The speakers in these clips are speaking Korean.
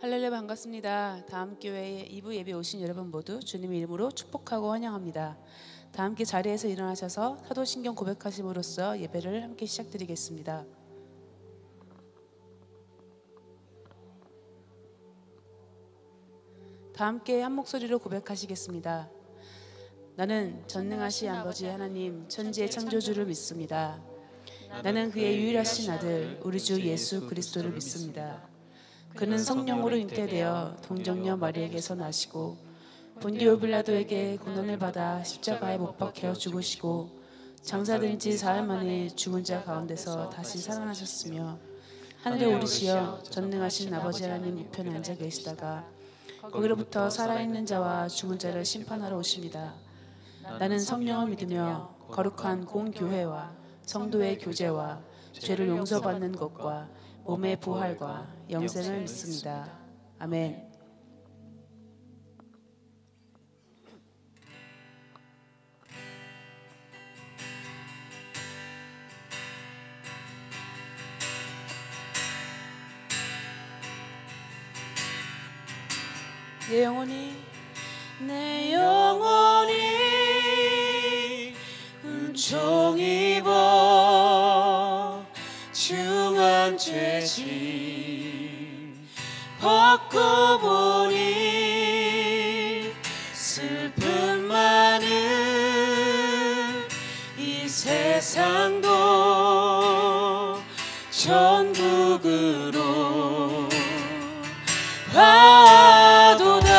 할렐루야, 반갑습니다. 다음 교회에 2부 예배 오신 여러분 모두 주님의 이름으로 축복하고 환영합니다. 다 함께 자리에서 일어나셔서 사도신경 고백하심으로써 예배를 함께 시작드리겠습니다. 다 함께 한 목소리로 고백하시겠습니다. 나는 전능하신 아버지 하나님 천지의 창조주를 믿습니다. 나는 그의 유일하신 아들 우리 주 예수 그리스도를 믿습니다. 그는 성령으로 잉태되어 동정녀 마리에게서 나시고 본디오 빌라도에게 고난을 받아 십자가에 못 박혀 죽으시고 장사된 지 사흘 만에 죽은 자 가운데서 다시 살아나셨으며 하늘에 오르시어 전능하신 아버지 하나님 우편에 앉아 계시다가 거기로부터 살아있는 자와 죽은 자를 심판하러 오십니다. 나는 성령을 믿으며 거룩한 공교회와 성도의 교제와 죄를 용서받는 것과 몸의 부활과 영생을 믿습니다. 아멘. 내 영혼이 은총 입어 중한 죄짐 벗고 보니 슬픔 많은 이 세상도 천국으로 와도다.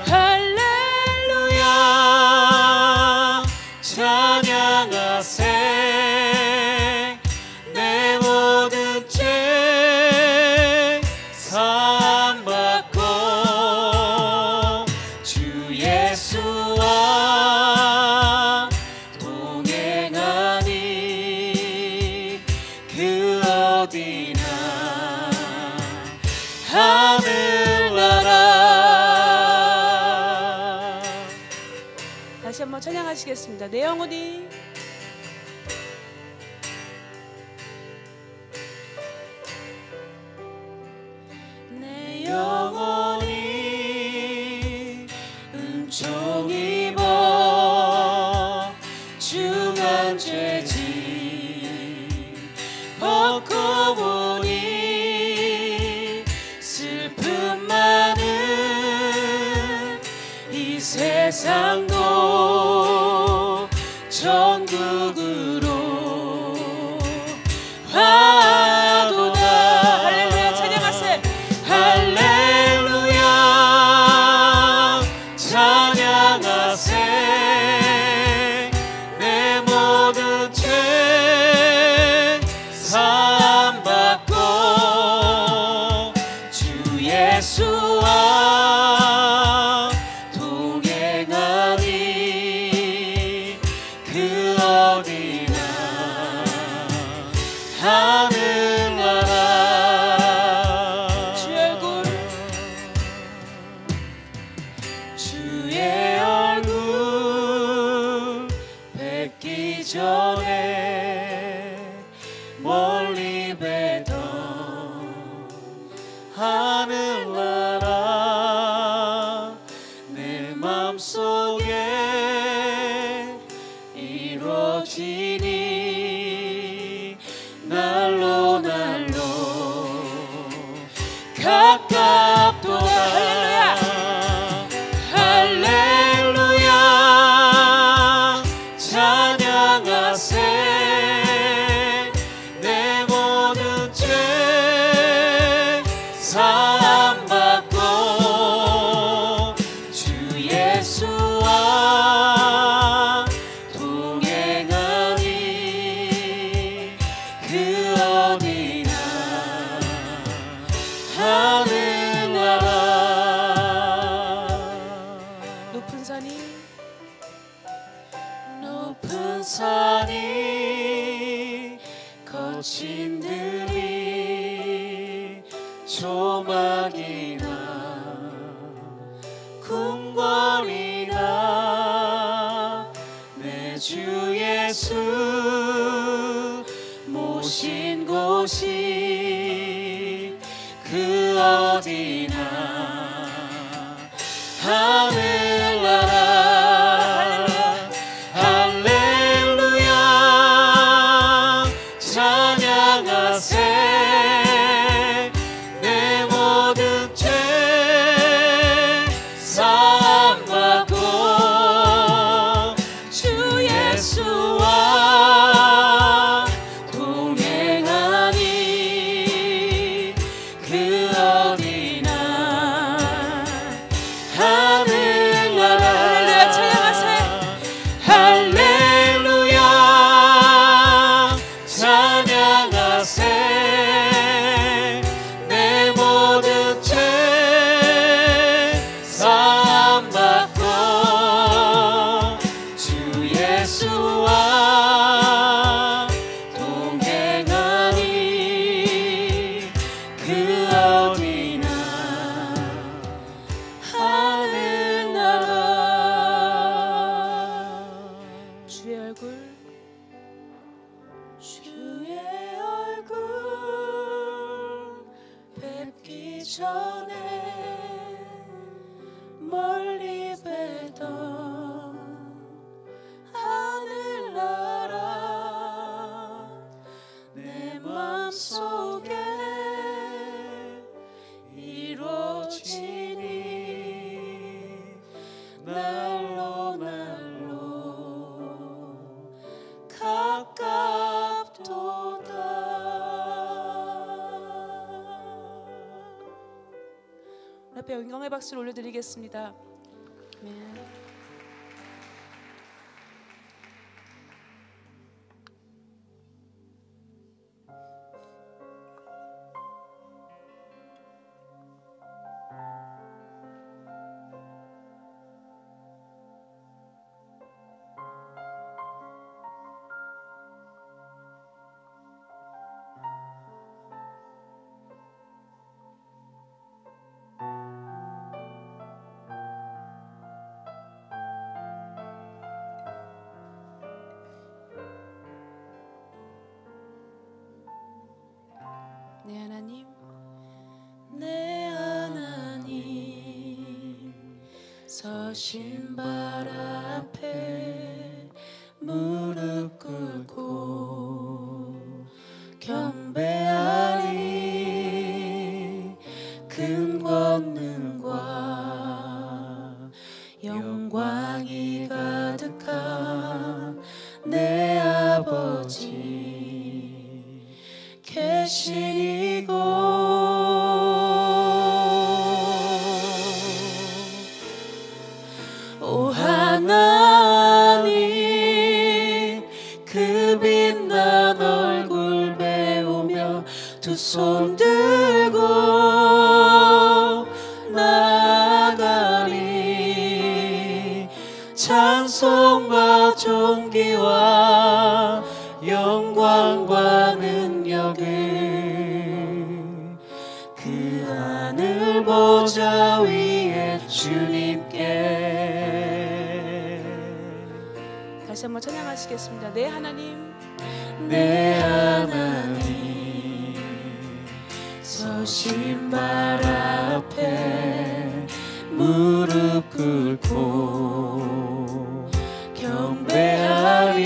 할렐루야 찬양하세. 내 모든 죄 사함받고 주 예수와 동행하니 그 어디나 하늘나라. 다시 한번 찬양하시겠습니다. 내 영혼이 은총 입어 중한 죄짐 벗고 보니 슬픔 많은 이 세상도 천국으로 와도다. 할렐루야 찬양하세. 할렐루야 찬양하세. 내 모든 죄 사함받고 주 예수와 동행하니 그 어디나 하늘나라. 주의 얼굴 뵙기 전에 멀리 뵈던 하늘나라 내 맘속에 이루어지니 날로 가깝도다. 할렐루야 찬양하세. 내 모든 죄 사함받고 주 예수와 동행하니 그 어디나 하늘나라. 높은 산이 거친 들이 조막이나 궁궐이나 내 주 예수 모신 곳이 그 앞에 영광의 박수를 올려드리겠습니다. 아멘. 내 하나님, 내 하나님, 서신 발 앞에 무릎 꿇고 경배하리. 큰 권능과 영광이 가득한 내 아버지 계신 이곳, 오 하나님, 그 빛난 얼굴 배우며 두 손 들고 나아가리. 찬송과 존귀와 영광과 능력을 그 하늘 보좌 위에 주님께. 다시 한번 찬양하시겠습니다. 내 하나님, 내 하나님, 서신 발 앞에 무릎 꿇고 경배하리.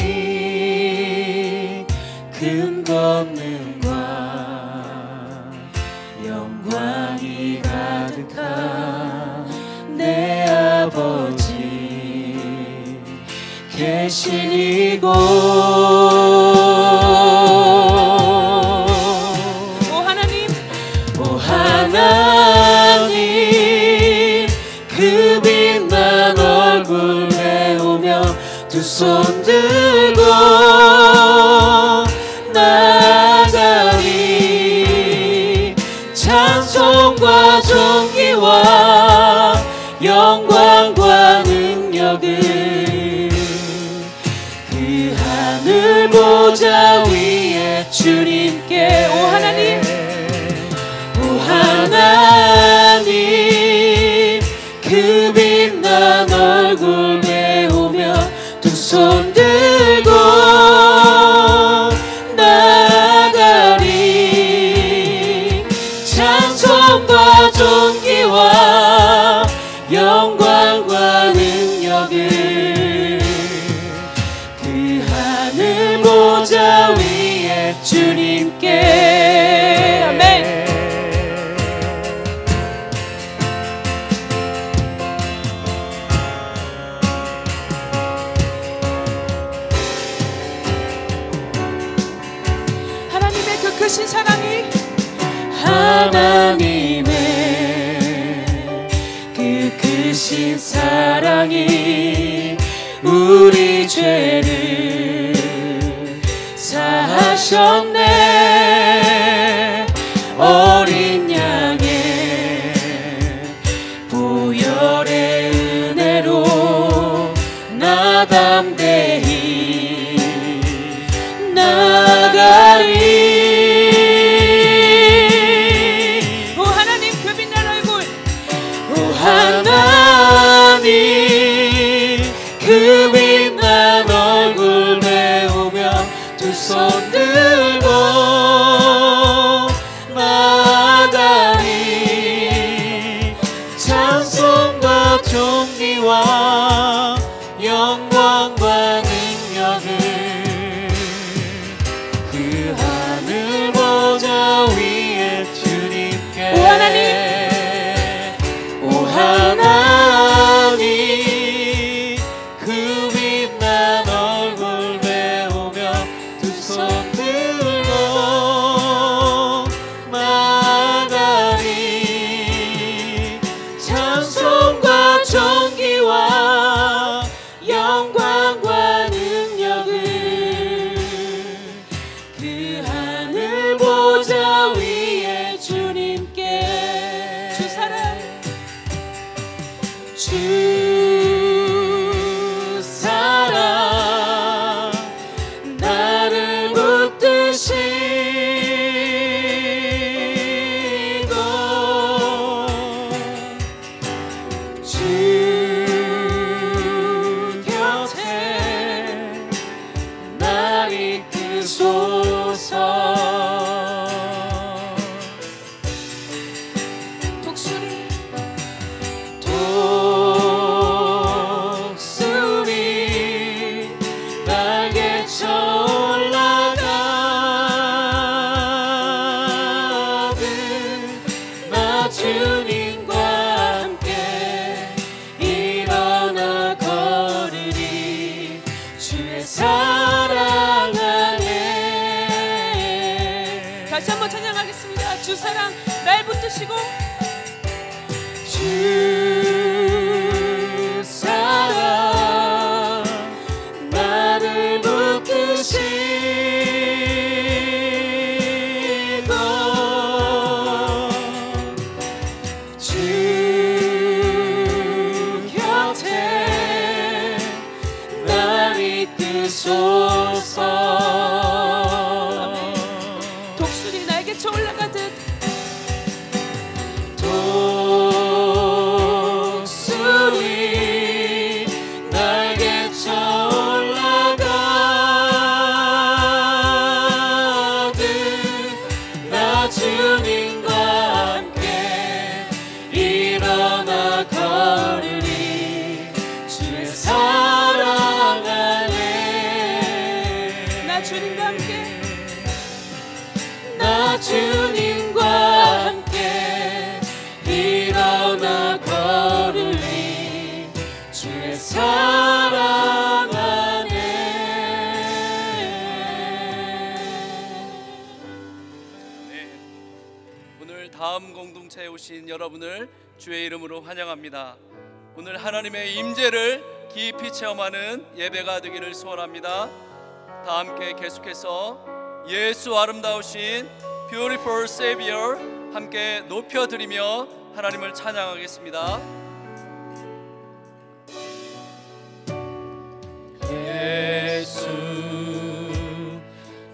큰 권능과 영광이 가득한 내 아버지 계신 이곳, 오 하나님, 오 하나님, 그 빛난 얼굴 배우며 두 손 들고 나아가리. 찬송과 존귀와 영광과 능력을 그 하늘 보좌 위에 주님께. 오 하나님, 오 하나님, 그 빛난 얼굴 배우며 두 손 들고 나아가리. 찬송과 존귀와 영광 크신 사랑이 우리 죄를 사하셨네. 어린 양의 보혈의 은혜로 나 담대히 나가리. 오 하나님 그 빛난 얼굴, 오 하나님 그 빛난 얼굴 메우며 두 손 들고 나가리. 찬송과 존귀와 영광과 능력을 그 하늘 보좌 위에 주님께. 오 하나님, 오 하나님 그 빛난 얼굴 메우며 두 손 들고 나가리. 찬송과 존귀와 영광과 능력을 그 하늘 보좌 위에 주님께. 주 사랑, 주 사랑 나를 붙드시고 주 곁에 날 이끄소서. 독수리 날개쳐 올라가듯 나 주님과 함께 일어나 걸으리. 주의 사랑 안에. 다시 한번 찬양하겠습니다. 주 사랑 날 붙드시고 주 사랑 나를 붙드시고 주 곁에 날 이끄소서. 독수리 날개쳐 올라가듯 독수리 날개쳐 올라가듯 나 주님과 함께 일어나 걸으리. 주의 사랑 안에 나 주님과 함께, 나 주님과 함께 일어나 걸으리. 주의 사랑 안에. 네, 오늘 다음 공동체에 오신 여러분을 주의 이름으로 환영합니다. 오늘 하나님의 임재를 깊이 체험하는 예배가 되기를 소원합니다. 다 함께 계속해서 예수 아름다우신 Beautiful Savior 함께 높여드리며 하나님을 찬양하겠습니다. 예수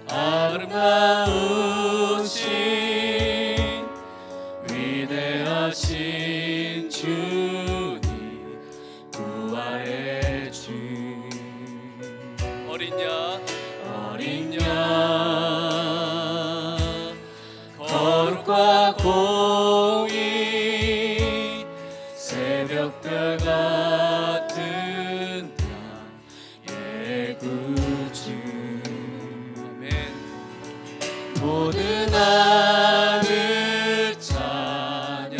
아름다우신 위대하신 주님 부활의 주. 어린 양 거룩과 공의 새벽별 같은 나의 구주. 아멘. 모든 하늘 찬양해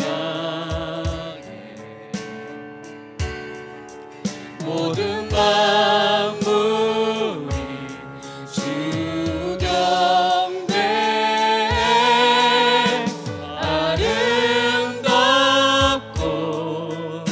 모든 만물이 주 경배 아름답고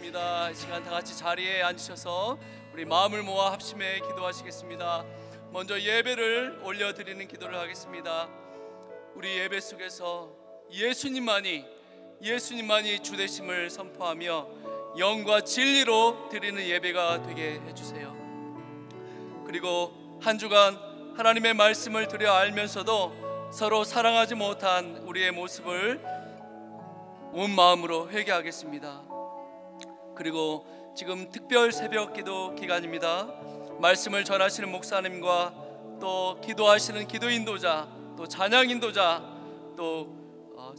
기도드립니다. 이 시간 다 같이 자리에 앉으셔서 우리 마음을 모아 합심해 기도하시겠습니다. 먼저 예배를 올려드리는 기도를 하겠습니다. 우리 예배 속에서 예수님만이 주 되심을 선포하며 영과 진리로 드리는 예배가 되게 해주세요. 그리고 한 주간 하나님의 말씀을 들여 알면서도 서로 사랑하지 못한 우리의 모습을 온 마음으로 회개하겠습니다. 그리고 지금 특별 새벽 기도 기간입니다. 말씀을 전하시는 목사님과 또 기도하시는 기도 인도자, 또 찬양 인도자, 또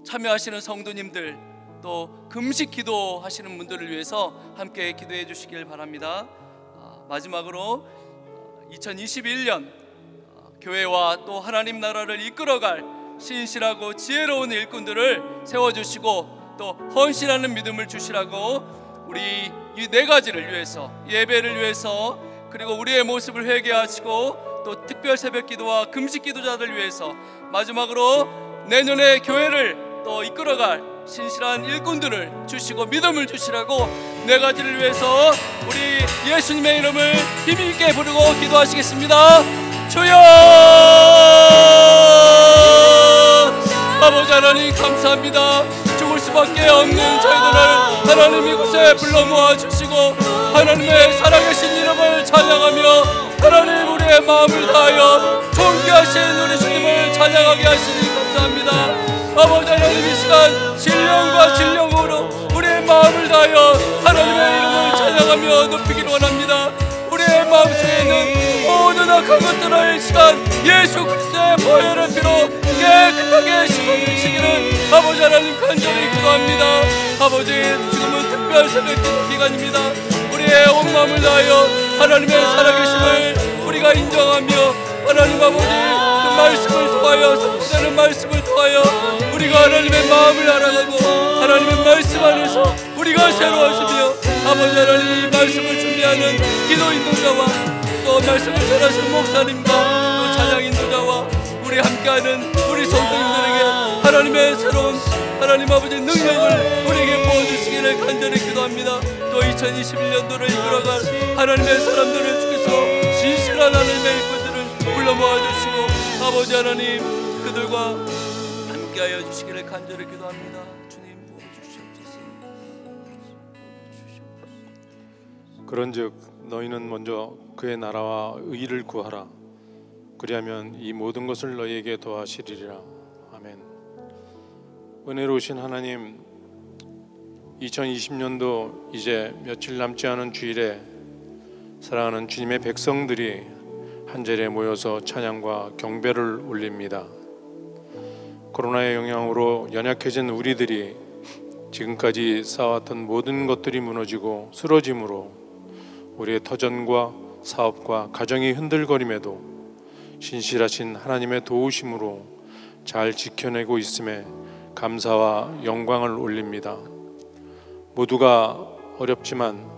참여하시는 성도님들, 또 금식 기도하시는 분들을 위해서 함께 기도해 주시길 바랍니다. 마지막으로 2021년 교회와 또 하나님 나라를 이끌어갈 신실하고 지혜로운 일꾼들을 세워주시고 또 헌신하는 믿음을 주시라고 우리 이 네 가지를 위해서, 예배를 위해서, 그리고 우리의 모습을 회개하시고 또 특별 새벽 기도와 금식 기도자들 위해서, 마지막으로 내년에 교회를 또 이끌어갈 신실한 일꾼들을 주시고 믿음을 주시라고 네 가지를 위해서 우리 예수님의 이름을 힘있게 부르고 기도하시겠습니다. 주여! 아버지 하나님 감사합니다. 죽을 수밖에 없는 저희들을 하나님 이곳에 불러 모아주시고 하나님의 살아계신 이름을 찬양하며 하나님 우리의 마음을 다하여 존귀하신 우리 주님을 찬양하게 하시니 감사합니다. 아버지 하나님 이 시간 신령과 진령으로 우리의 마음을 다하여 하나님의 이름을 찬양하며 높이기를 원합니다. 우리의 마음속에 있는 모든 악한 것들을 이 시간 예수 그리스도의 보혈을 피로 깨끗하게 씻어주시기를 아버지 하나님 간절히 기도합니다. 아버지 지금은 특별 새벽 기도 기간입니다. 우리의 온 마음을 다하여 하나님의 살아계심을 우리가 인정하며 하나님 아버지 그 말씀을 통하여 선포되는 말씀을 통하여 우리가 하나님의 마음을 알아가고 하나님의 말씀 안에서 우리가 새로워지며 아버지 하나님 이 말씀을 준비하는 기도 인도자와 또 말씀을 전하시는 목사님과 또 찬양 인도자와 우리 함께하는 우리 성도님들에게 하나님의 새로운 하나님 아버지 능력을 우리에게 부어주시기를 간절히 기도합니다. 또 2021년도를 이끌어갈 하나님의 사람들을 주께서 진실한 하나님의 일꾼들을 불러 모아주시고 아버지 하나님 그들과 함께하여 주시기를 간절히 기도합니다. 주님 부어주시옵소서. 그런즉 너희는 먼저 그의 나라와 의를 구하라. 그리하면 이 모든 것을 너희에게 더하시리라. 아멘. 은혜로우신 하나님, 2020년도 이제 며칠 남지 않은 주일에 사랑하는 주님의 백성들이 한자리에 모여서 찬양과 경배를 올립니다. 코로나의 영향으로 연약해진 우리들이 지금까지 쌓아왔던 모든 것들이 무너지고 쓰러짐으로 우리의 터전과 사업과 가정이 흔들거림에도 신실하신 하나님의 도우심으로 잘 지켜내고 있음에 감사와 영광을 올립니다. 모두가 어렵지만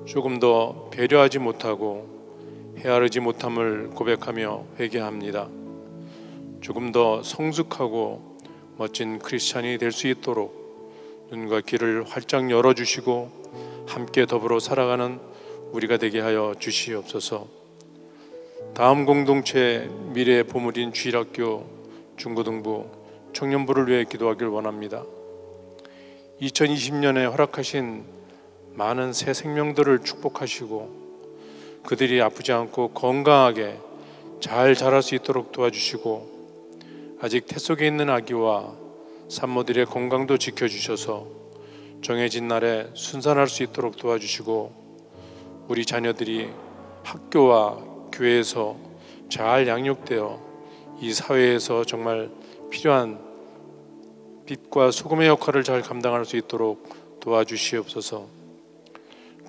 조금 더 배려하지 못하고 헤아리지 못함을 고백하며 회개합니다. 조금 더 성숙하고 멋진 크리스찬이 될 수 있도록 눈과 귀를 활짝 열어주시고 함께 더불어 살아가는 우리가 되게 하여 주시옵소서. 다음 공동체 미래의 보물인 주일학교, 중고등부, 청년부를 위해 기도하길 원합니다. 2020년에 허락하신 많은 새 생명들을 축복하시고 그들이 아프지 않고 건강하게 잘 자랄 수 있도록 도와주시고 아직 태 속에 있는 아기와 산모들의 건강도 지켜주셔서 정해진 날에 순산할 수 있도록 도와주시고 우리 자녀들이 학교와 교회에서 잘 양육되어 이 사회에서 정말 필요한 빛과 소금의 역할을 잘 감당할 수 있도록 도와주시옵소서.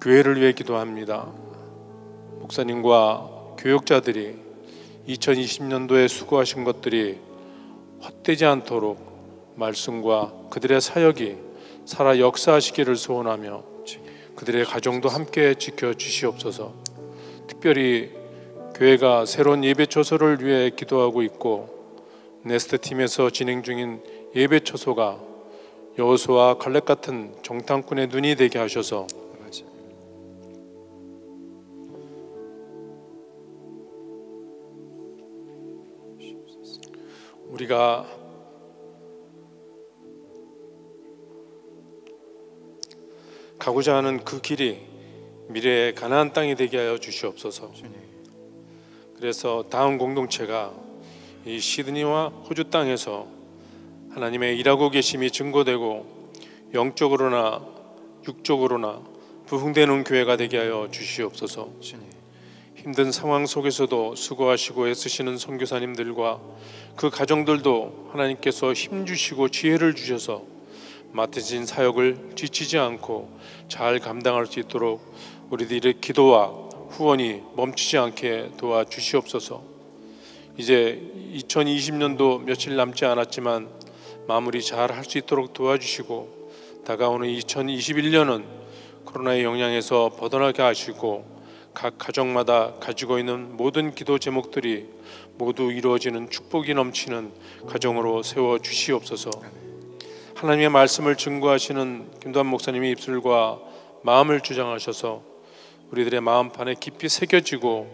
교회를 위해 기도합니다. 목사님과 교육자들이 2020년도에 수고하신 것들이 헛되지 않도록 말씀과 그들의 사역이 살아 역사하시기를 소원하며 그들의 가정도 함께 지켜주시옵소서. 특별히 교회가 새로운 예배처소를 위해 기도하고 있고 네스트 팀에서 진행 중인 예배처소가 여호수아와 갈렙 같은 정탐꾼의 눈이 되게 하셔서 우리가 가고자 하는 그 길이 미래의 가나안 땅이 되게 하여 주시옵소서. 그래서 다음 공동체가 이 시드니와 호주 땅에서 하나님의 일하고 계심이 증거되고 영적으로나 육적으로나 부흥되는 교회가 되게 하여 주시옵소서. 힘든 상황 속에서도 수고하시고 애쓰시는 선교사님들과 그 가정들도 하나님께서 힘주시고 지혜를 주셔서 맡으신 사역을 지치지 않고 잘 감당할 수 있도록 우리들의 기도와 후원이 멈추지 않게 도와주시옵소서. 이제 2020년도 며칠 남지 않았지만 마무리 잘 할 수 있도록 도와주시고 다가오는 2021년은 코로나의 영향에서 벗어나게 하시고 각 가정마다 가지고 있는 모든 기도 제목들이 모두 이루어지는 축복이 넘치는 가정으로 세워 주시옵소서. 하나님의 말씀을 증거하시는 김도환 목사님의 입술과 마음을 주장하셔서 우리들의 마음판에 깊이 새겨지고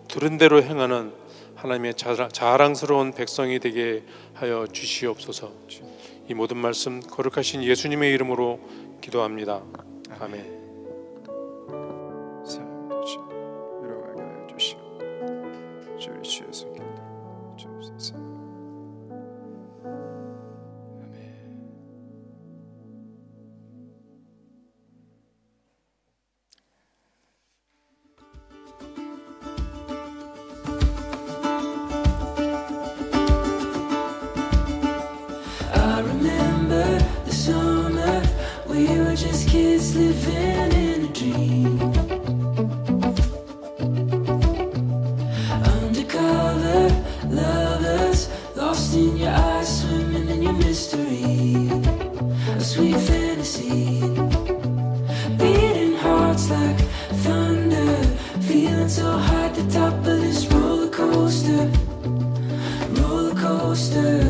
들은 대로 행하는 하나님의 자랑스러운 백성이 되게 하여 주시옵소서. 이 모든 말씀 거룩하신 예수님의 이름으로 기도합니다. 아멘. Living in a dream, undercover lovers, lost in your eyes, swimming in your mystery, a sweet fantasy, beating hearts like thunder, feeling so high at the top of this roller coaster, roller coaster.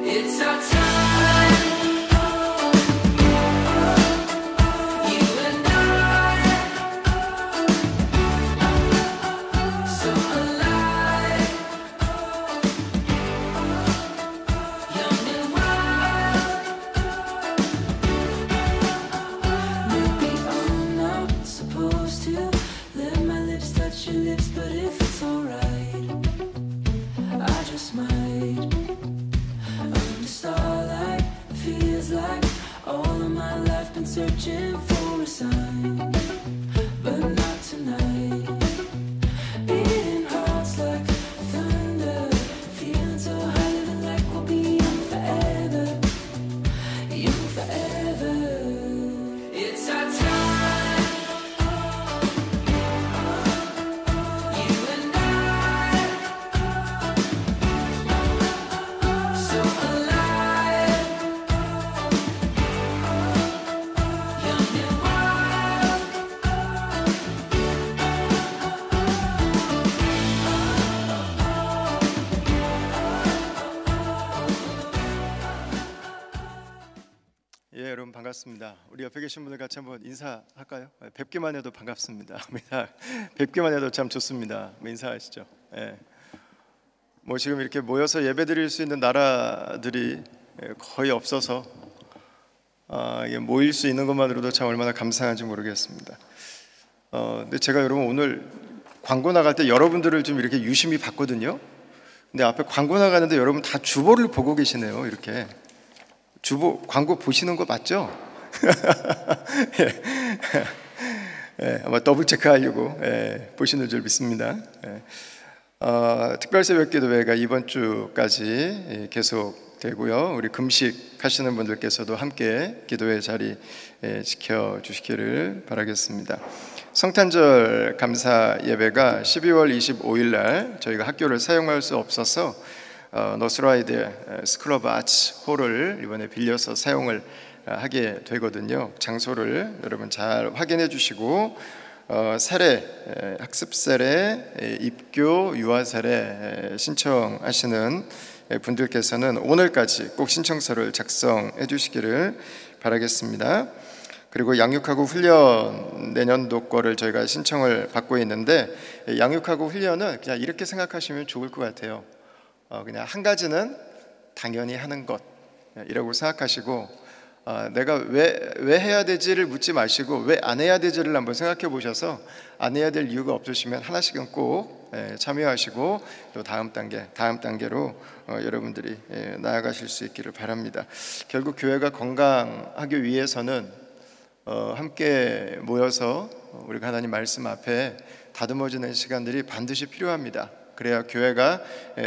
It's our time. Searching for a sign, but not tonight. Beating hearts like thunder, feeling so high, living like we'll be young forever, young forever. It's our time, you and I, so alive. 예, 여러분 반갑습니다. 우리 옆에 계신 분들 같이 한번 인사할까요? 뵙기만 해도 반갑습니다. 뵙기만 해도 참 좋습니다. 인사하시죠. 예. 뭐 지금 이렇게 모여서 예배드릴 수 있는 나라들이 거의 없어서 모일 수 있는 것만으로도 참 얼마나 감사한지 모르겠습니다. 근데 제가 여러분 오늘 광고 나갈 때 여러분들을 좀 이렇게 유심히 봤거든요. 근데 앞에 광고 나가는데 여러분 다 주보를 보고 계시네요. 이렇게 주보 광고 보시는 거 맞죠? 예, 아마 더블 체크하려고 보시는 줄 믿습니다. 특별새벽기도회가 이번 주까지 계속 되고요. 우리 금식 하시는 분들께서도 함께 기도의 자리 지켜주시기를 바라겠습니다. 성탄절 감사 예배가 12월 25일 날 저희가 학교를 사용할 수 없어서 노스라이드 스쿨 오브 아츠 홀을 이번에 빌려서 사용을 하게 되거든요. 장소를 여러분 잘 확인해 주시고 사례 학습 사례 입교 유아 사례 신청하시는 분들께서는 오늘까지 꼭 신청서를 작성해 주시기를 바라겠습니다. 그리고 양육하고 훈련 내년도 거를 저희가 신청을 받고 있는데, 양육하고 훈련은 그냥 이렇게 생각하시면 좋을 것 같아요. 그냥 한 가지는 당연히 하는 것이라고 생각하시고, 내가 왜 해야 되지를 묻지 마시고 왜 안 해야 되지를 한번 생각해 보셔서 안 해야 될 이유가 없으시면 하나씩은 꼭 참여하시고 또 다음 단계로 여러분들이 나아가실 수 있기를 바랍니다. 결국 교회가 건강하기 위해서는 함께 모여서 우리가 하나님 말씀 앞에 다듬어지는 시간들이 반드시 필요합니다. 그래야 교회가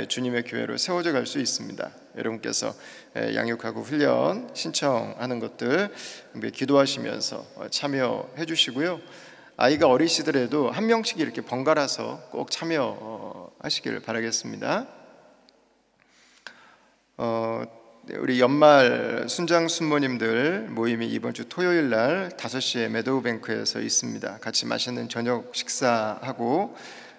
주님의 교회로 세워져 갈 수 있습니다. 여러분께서 양육하고 훈련 신청하는 것들 기도하시면서 참여해 주시고요. 아이가 어리시더라도 한 명씩 이렇게 번갈아서 꼭 참여하시길 바라겠습니다. 우리 연말 순장 순모님들 모임이 이번 주 토요일 날 5시에 매도우뱅크에서 있습니다. 같이 맛있는 저녁 식사하고,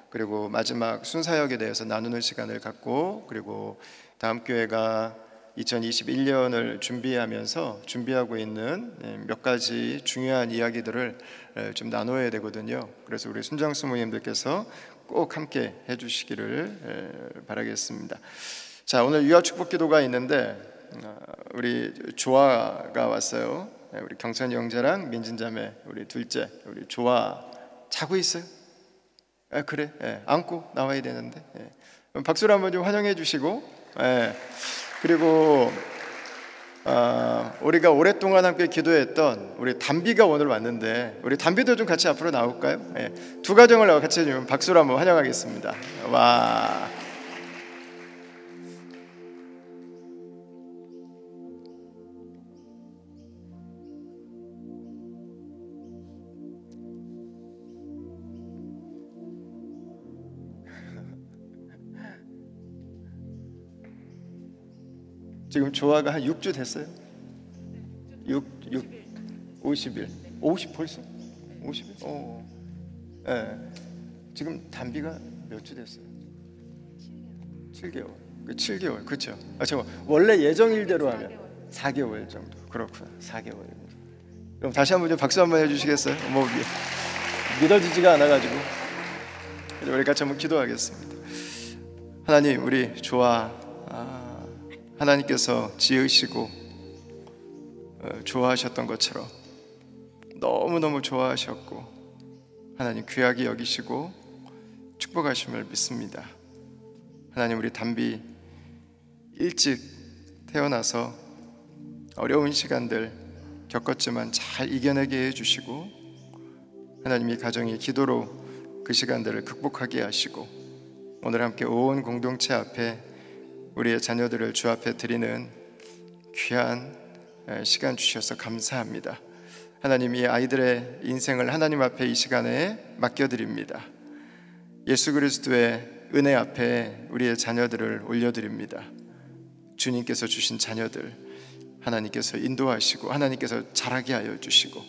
그리고 마지막 순사역에 대해서 나누는 시간을 갖고, 그리고 다음 교회가 2021년을 준비하고 있는 몇 가지 중요한 이야기들을 좀 나눠야 되거든요. 그래서 우리 순장 순모님들께서 꼭 함께 해주시기를 바라겠습니다. 자, 오늘 유아 축복 기도가 있는데 우리 조아가 왔어요. 우리 경선이 형제랑 민진자매 우리 둘째 우리 조아 자고 있어요. 그래, 안고 나와야 되는데 박수로 한번 좀 환영해 주시고, 그리고 우리가 오랫동안 함께 기도했던 우리 담비가 오늘 왔는데 우리 담비도 좀 같이 앞으로 나올까요? 두 가정을 같이 좀 박수로 한번 환영하겠습니다. 와. 지금 조아가 한 6주 됐어요? 50일. 50 벌써? 50일? 지금 담비가 몇 주 됐어요? 7개월. 7개월. 그렇죠. 원래 예정일대로 하면 4개월 정도. 그렇구나. 4개월. 그럼 다시 한번 좀 박수 한번 해주시겠어요? 뭐 믿어지지가 않아가지고. 우리 같이 한번 기도하겠습니다. 하나님, 우리 조아 하나님께서 지으시고 좋아하셨던 것처럼 너무너무 좋아하셨고 하나님 귀하게 여기시고 축복하심을 믿습니다. 하나님, 우리 담비 일찍 태어나서 어려운 시간들 겪었지만 잘 이겨내게 해주시고 하나님, 이 가정이 기도로 그 시간들을 극복하게 하시고 오늘 함께 온 공동체 앞에 우리의 자녀들을 주 앞에 드리는 귀한 시간 주셔서 감사합니다. 하나님, 이 아이들의 인생을 하나님 앞에 이 시간에 맡겨드립니다. 예수 그리스도의 은혜 앞에 우리의 자녀들을 올려드립니다. 주님께서 주신 자녀들 하나님께서 인도하시고 하나님께서 자라게 하여 주시고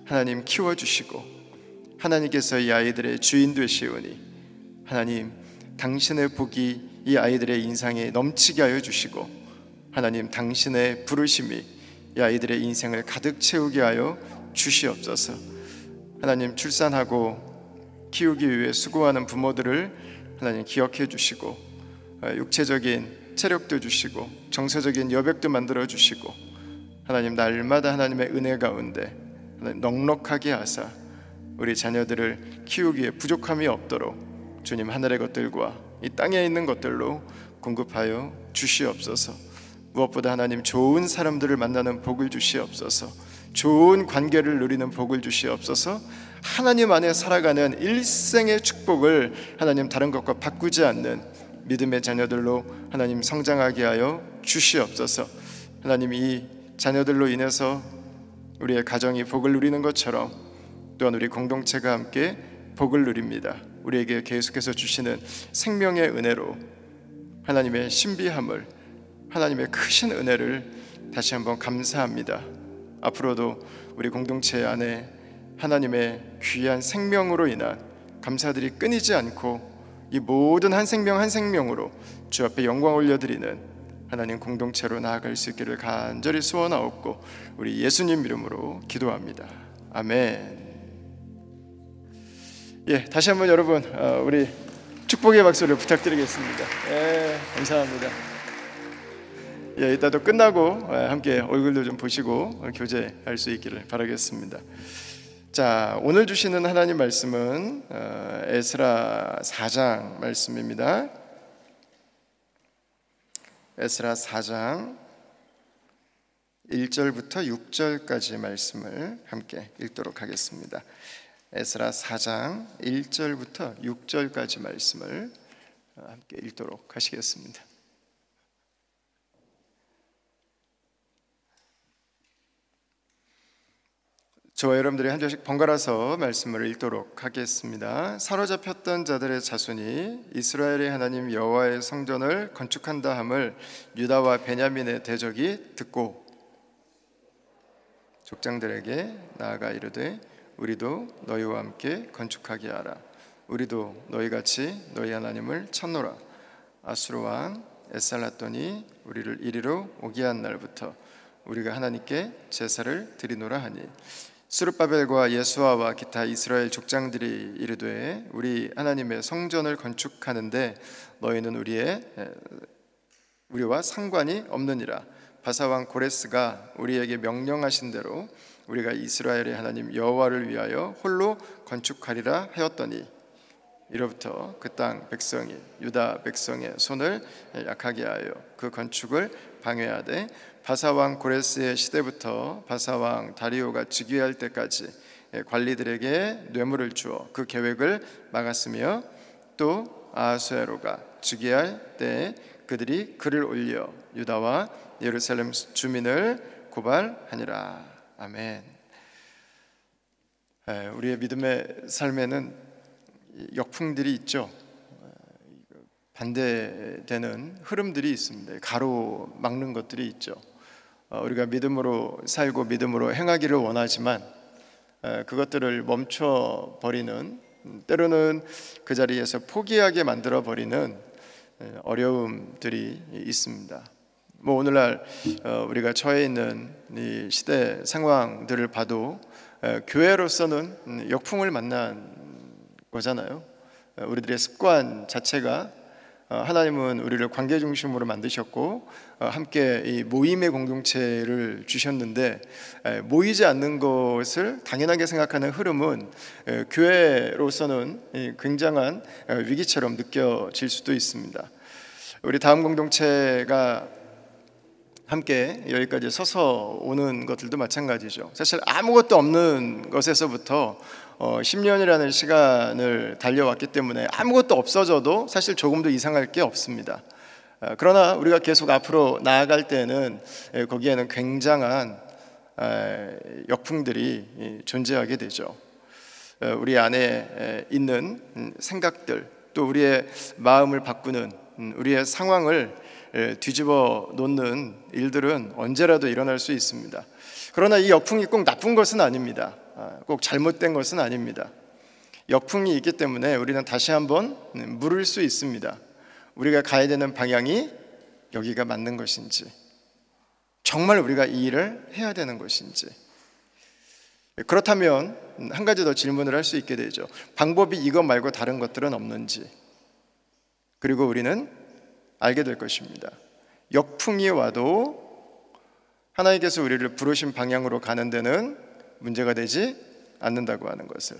하나님 키워주시고 하나님께서 이 아이들의 주인 되시오니 하나님, 당신의 복이 이 아이들의 인상에 넘치게 하여 주시고 하나님, 당신의 부르심이 이 아이들의 인생을 가득 채우게 하여 주시옵소서. 하나님, 출산하고 키우기 위해 수고하는 부모들을 하나님 기억해 주시고 육체적인 체력도 주시고 정서적인 여백도 만들어 주시고 하나님, 날마다 하나님의 은혜 가운데 하나님 넉넉하게 하사 우리 자녀들을 키우기에 부족함이 없도록 주님, 하늘의 것들과 이 땅에 있는 것들로 공급하여 주시옵소서. 무엇보다 하나님, 좋은 사람들을 만나는 복을 주시옵소서. 좋은 관계를 누리는 복을 주시옵소서. 하나님 안에 살아가는 일생의 축복을 하나님 다른 것과 바꾸지 않는 믿음의 자녀들로 하나님 성장하게 하여 주시옵소서. 하나님, 이 자녀들로 인해서 우리의 가정이 복을 누리는 것처럼 또한 우리 공동체가 함께 복을 누립니다. 우리에게 계속해서 주시는 생명의 은혜로 하나님의 신비함을, 하나님의 크신 은혜를 다시 한번 감사합니다. 앞으로도 우리 공동체 안에 하나님의 귀한 생명으로 인한 감사들이 끊이지 않고 이 모든 한 생명 한 생명으로 주 앞에 영광 올려드리는 하나님 공동체로 나아갈 수 있기를 간절히 소원하옵고 우리 예수님 이름으로 기도합니다. 아멘. 예, 다시 한번 여러분 우리 축복의 박수를 부탁드리겠습니다. 예, 감사합니다. 예, 이따도 끝나고 함께 얼굴도 좀 보시고 교제할 수 있기를 바라겠습니다. 자, 오늘 주시는 하나님 말씀은 에스라 4장 말씀입니다. 에스라 4장 1절부터 6절까지 말씀을 함께 읽도록 하겠습니다. 에스라 4장 1절부터 6절까지 말씀을 함께 읽도록 하시겠습니다. 저와 여러분들이 한 절씩 번갈아서 말씀을 읽도록 하겠습니다. 사로잡혔던 자들의 자손이 이스라엘의 하나님 여호와의 성전을 건축한다 함을 유다와 베냐민의 대적이 듣고 족장들에게 나아가 이르되 우리도 너희와 함께 건축하게 하라. 우리도 너희같이 너희 하나님을 찾노라. 아수르 왕 에살라돈이 우리를 이리로 오게 한 날부터 우리가 하나님께 제사를 드리노라 하니 스룹바벨과 예수아와 기타 이스라엘 족장들이 이르되 우리 하나님의 성전을 건축하는데 너희는 우리와 상관이 없느니라. 바사왕 고레스가 우리에게 명령하신 대로 우리가 이스라엘의 하나님 여호와를 위하여 홀로 건축하리라 하였더니 이로부터 그 땅 백성이 유다 백성의 손을 약하게 하여 그 건축을 방해하되 바사왕 고레스의 시대부터 바사왕 다리오가 즉위할 때까지 관리들에게 뇌물을 주어 그 계획을 막았으며 또 아하수에로가 즉위할 때 그들이 글을 올려 유다와 예루살렘 주민을 고발하니라. 아멘. 우리의 믿음의 삶에는 역풍들이 있죠. 반대되는 흐름들이 있습니다. 가로막는 것들이 있죠. 우리가 믿음으로 살고 믿음으로 행하기를 원하지만 그것들을 멈춰버리는, 때로는 그 자리에서 포기하게 만들어버리는 어려움들이 있습니다. 오늘날 우리가 처해 있는 이 시대 상황들을 봐도 교회로서는 역풍을 만난 거잖아요. 우리들의 습관 자체가 하나님은 우리를 관계 중심으로 만드셨고 함께 이 모임의 공동체를 주셨는데 모이지 않는 것을 당연하게 생각하는 흐름은 교회로서는 굉장한 위기처럼 느껴질 수도 있습니다. 우리 다음 공동체가 함께 여기까지 서서 오는 것들도 마찬가지죠. 사실 아무것도 없는 것에서부터 10년이라는 시간을 달려왔기 때문에 아무것도 없어져도 사실 조금도 이상할 게 없습니다. 그러나 우리가 계속 앞으로 나아갈 때는 거기에는 굉장한 역풍들이 존재하게 되죠. 우리 안에 있는 생각들, 또 우리의 마음을 바꾸는, 우리의 상황을 뒤집어 놓는 일들은 언제라도 일어날 수 있습니다. 그러나 이 역풍이 꼭 나쁜 것은 아닙니다. 꼭 잘못된 것은 아닙니다. 역풍이 있기 때문에 우리는 다시 한번 물을 수 있습니다. 우리가 가야 되는 방향이 여기가 맞는 것인지, 정말 우리가 이 일을 해야 되는 것인지. 그렇다면 한 가지 더 질문을 할 수 있게 되죠. 방법이 이것 말고 다른 것들은 없는지. 그리고 우리는 알게 될 것입니다. 역풍이 와도 하나님께서 우리를 부르신 방향으로 가는 데는 문제가 되지 않는다고 하는 것을,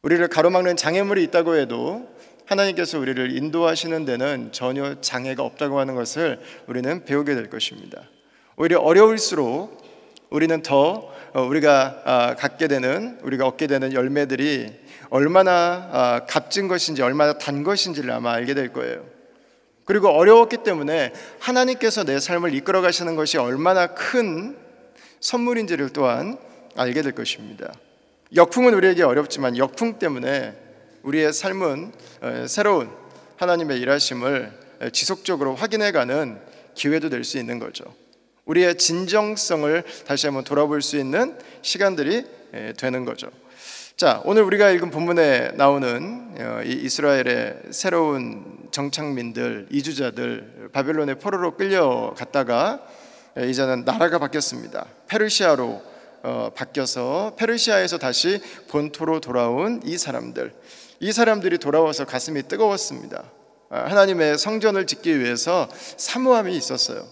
우리를 가로막는 장애물이 있다고 해도 하나님께서 우리를 인도하시는 데는 전혀 장애가 없다고 하는 것을 우리는 배우게 될 것입니다. 오히려 어려울수록 우리는 더 우리가 갖게 되는, 우리가 얻게 되는 열매들이 얼마나 값진 것인지, 얼마나 단 것인지를 아마 알게 될 거예요. 그리고 어려웠기 때문에 하나님께서 내 삶을 이끌어 가시는 것이 얼마나 큰 선물인지를 또한 알게 될 것입니다. 역풍은 우리에게 어렵지만 역풍 때문에 우리의 삶은 새로운 하나님의 일하심을 지속적으로 확인해가는 기회도 될 수 있는 거죠. 우리의 진정성을 다시 한번 돌아볼 수 있는 시간들이 되는 거죠. 자, 오늘 우리가 읽은 본문에 나오는 이 이스라엘의 새로운 정착민들, 이주자들 바벨론의 포로로 끌려갔다가 이제는 나라가 바뀌었습니다. 페르시아로 바뀌어서 페르시아에서 다시 본토로 돌아온 이 사람들이 돌아와서 가슴이 뜨거웠습니다. 하나님의 성전을 짓기 위해서 사모함이 있었어요.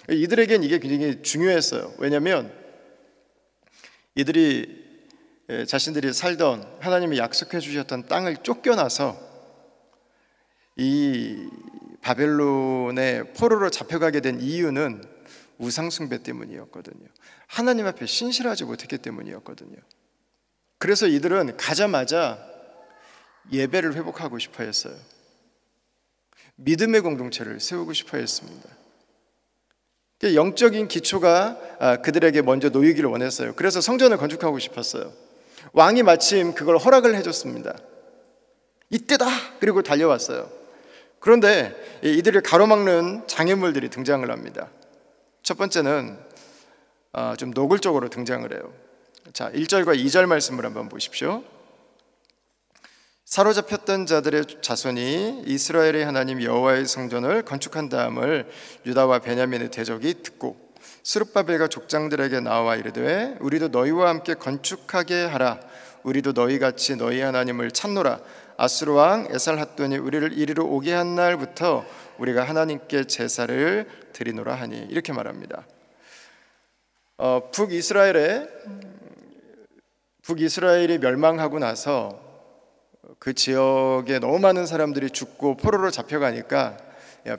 이들에겐 이게 굉장히 중요했어요. 왜냐하면 이들이 자신들이 살던 하나님이 약속해 주셨던 땅을 쫓겨나서 이 바벨론의 포로로 잡혀가게 된 이유는 우상 숭배 때문이었거든요. 하나님 앞에 신실하지 못했기 때문이었거든요. 그래서 이들은 가자마자 예배를 회복하고 싶어 했어요. 믿음의 공동체를 세우고 싶어 했습니다. 영적인 기초가 그들에게 먼저 놓이기를 원했어요. 그래서 성전을 건축하고 싶었어요. 왕이 마침 그걸 허락을 해줬습니다. 이때다! 그리고 달려왔어요. 그런데 이들을 가로막는 장애물들이 등장을 합니다. 첫 번째는 좀 노골적으로 등장을 해요. 자, 1절과 2절 말씀을 한번 보십시오. 사로잡혔던 자들의 자손이 이스라엘의 하나님 여호와의 성전을 건축한 다음을 유다와 베냐민의 대적이 듣고 스룹바벨과 족장들에게 나와 이르되 우리도 너희와 함께 건축하게 하라. 우리도 너희같이 너희 하나님을 찾노라. 아수르 왕 에살핫돈이 우리를 이리로 오게 한 날부터 우리가 하나님께 제사를 드리노라 하니, 이렇게 말합니다. 북이스라엘이 멸망하고 나서 그 지역에 너무 많은 사람들이 죽고 포로로 잡혀가니까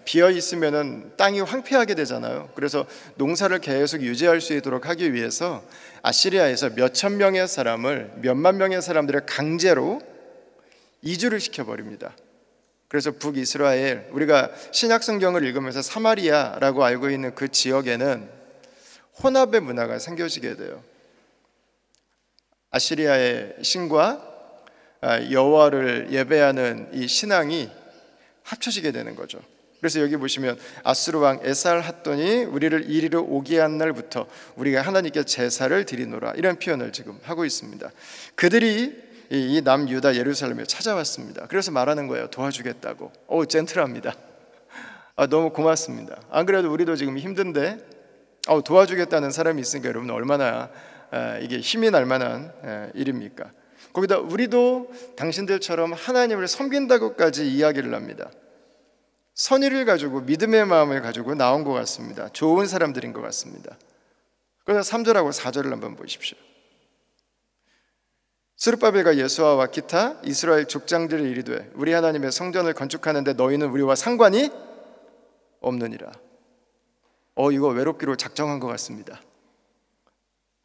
비어 있으면은 땅이 황폐하게 되잖아요. 그래서 농사를 계속 유지할 수 있도록 하기 위해서 아시리아에서 몇천 명의 사람을, 몇만 명의 사람들을 강제로 이주를 시켜버립니다. 그래서 북이스라엘, 우리가 신약 성경을 읽으면서 사마리아라고 알고 있는 그 지역에는 혼합의 문화가 생겨지게 돼요. 아시리아의 신과 여호와를 예배하는 이 신앙이 합쳐지게 되는 거죠. 그래서 여기 보시면 아수르 왕 에살핫돈이 우리를 이리로 오게 한 날부터 우리가 하나님께 제사를 드리노라, 이런 표현을 지금 하고 있습니다. 그들이 이 남유다 예루살렘에 찾아왔습니다. 그래서 말하는 거예요. 도와주겠다고. 젠틀합니다. 너무 고맙습니다. 안 그래도 우리도 지금 힘든데 도와주겠다는 사람이 있으니까 여러분 얼마나 이게 힘이 날 만한 일입니까? 거기다 우리도 당신들처럼 하나님을 섬긴다고까지 이야기를 합니다. 선의를 가지고 믿음의 마음을 가지고 나온 것 같습니다. 좋은 사람들인 것 같습니다. 그래서 3절하고 4절을 한번 보십시오. 스룹바벨과 예수아와 기타 이스라엘 족장들이 이르되 우리 하나님의 성전을 건축하는데 너희는 우리와 상관이 없느니라. 이거 외롭기로 작정한 것 같습니다.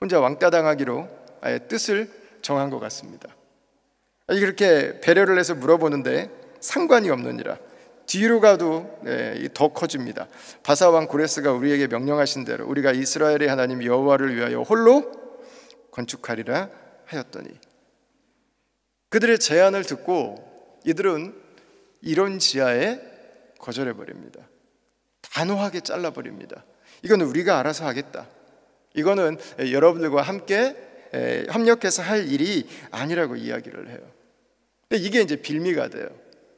혼자 왕따 당하기로 아예 뜻을 정한 것 같습니다. 이렇게 배려를 해서 물어보는데 상관이 없느니라. 뒤로 가도 더 커집니다. 바사왕 고레스가 우리에게 명령하신 대로 우리가 이스라엘의 하나님 여호와를 위하여 홀로 건축하리라 하였더니, 그들의 제안을 듣고 이들은 이런 지하에 거절해버립니다. 단호하게 잘라버립니다. 이거는 우리가 알아서 하겠다. 이거는 여러분들과 함께 협력해서 할 일이 아니라고 이야기를 해요. 이게 이제 빌미가 돼요.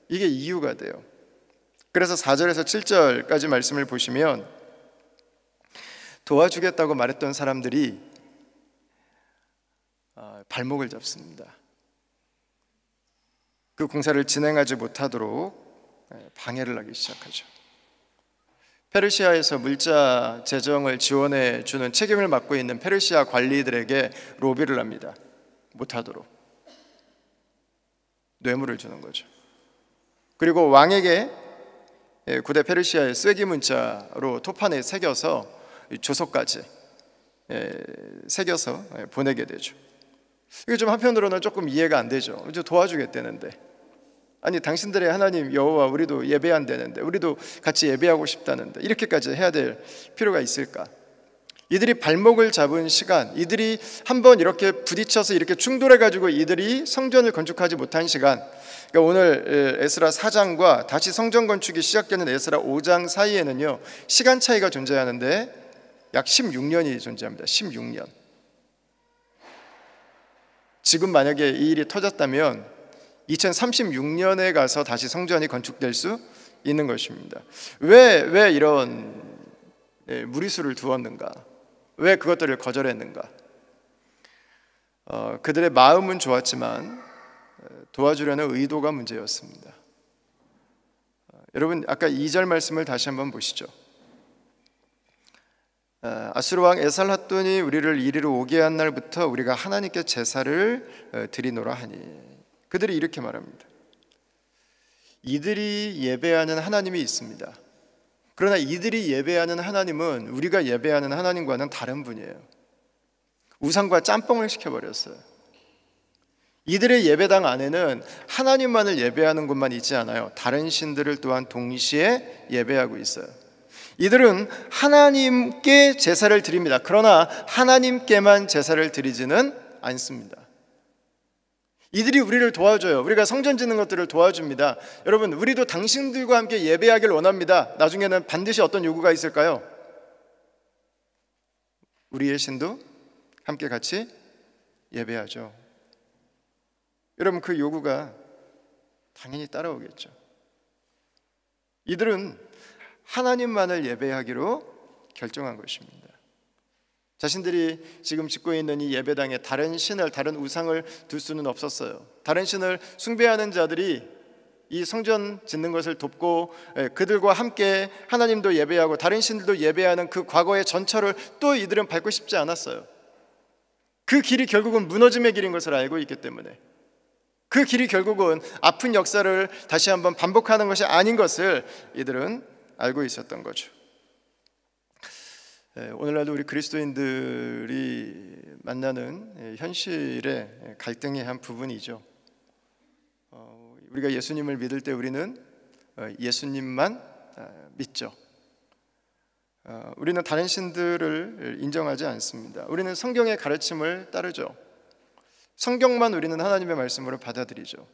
이게 이유가 돼요. 그래서 4절에서 7절까지 말씀을 보시면 도와주겠다고 말했던 사람들이 발목을 잡습니다. 그 공사를 진행하지 못하도록 방해를 하기 시작하죠. 페르시아에서 물자 재정을 지원해 주는 책임을 맡고 있는 페르시아 관리들에게 로비를 합니다. 못하도록 뇌물을 주는 거죠. 그리고 왕에게 구대 페르시아의 쐐기 문자로 토판에 새겨서 조서까지 새겨서 보내게 되죠. 이게 좀 한편으로는 조금 이해가 안 되죠. 이제 도와주겠다는데, 아니 당신들의 하나님 여호와 우리도 예배한다는데, 우리도 같이 예배하고 싶다는데 이렇게까지 해야 될 필요가 있을까? 이들이 발목을 잡은 시간, 이들이 한번 이렇게 부딪혀서 이렇게 충돌해가지고 이들이 성전을 건축하지 못한 시간, 그러니까 오늘 에스라 4장과 다시 성전 건축이 시작되는 에스라 5장 사이에는요 시간 차이가 존재하는데 약 16년이 존재합니다. 16년. 지금 만약에 이 일이 터졌다면 2036년에 가서 다시 성전이 건축될 수 있는 것입니다. 왜 이런 무리수를 두었는가? 왜 그것들을 거절했는가? 그들의 마음은 좋았지만 도와주려는 의도가 문제였습니다. 여러분, 아까 2절 말씀을 다시 한번 보시죠. 아수르 왕 에살핫돈이 우리를 이리로 오게 한 날부터 우리가 하나님께 제사를 드리노라 하니. 그들이 이렇게 말합니다. 이들이 예배하는 하나님이 있습니다. 그러나 이들이 예배하는 하나님은 우리가 예배하는 하나님과는 다른 분이에요. 우상과 짬뽕을 시켜버렸어요. 이들의 예배당 안에는 하나님만을 예배하는 곳만 있지 않아요. 다른 신들을 또한 동시에 예배하고 있어요. 이들은 하나님께 제사를 드립니다. 그러나 하나님께만 제사를 드리지는 않습니다. 이들이 우리를 도와줘요. 우리가 성전 짓는 것들을 도와줍니다. 여러분, 우리도 당신들과 함께 예배하길 원합니다. 나중에는 반드시 어떤 요구가 있을까요? 우리의 신도 함께 같이 예배하죠. 여러분, 그 요구가 당연히 따라오겠죠. 이들은 하나님만을 예배하기로 결정한 것입니다. 자신들이 지금 짓고 있는 이 예배당에 다른 신을, 다른 우상을 둘 수는 없었어요. 다른 신을 숭배하는 자들이 이 성전 짓는 것을 돕고 그들과 함께 하나님도 예배하고 다른 신들도 예배하는 그 과거의 전철을 또 이들은 밟고 싶지 않았어요. 그 길이 결국은 무너짐의 길인 것을 알고 있기 때문에, 그 길이 결국은 아픈 역사를 다시 한번 반복하는 것이 아닌 것을 이들은 알고 있었던 거죠. 오늘날도 우리 그리스도인들이 만나는 현실의 갈등의 한 부분이죠. 우리가 예수님을 믿을 때 우리는 예수님만 믿죠. 우리는 다른 신들을 인정하지 않습니다. 우리는 성경의 가르침을 따르죠. 성경만 우리는 하나님의 말씀으로 받아들이죠.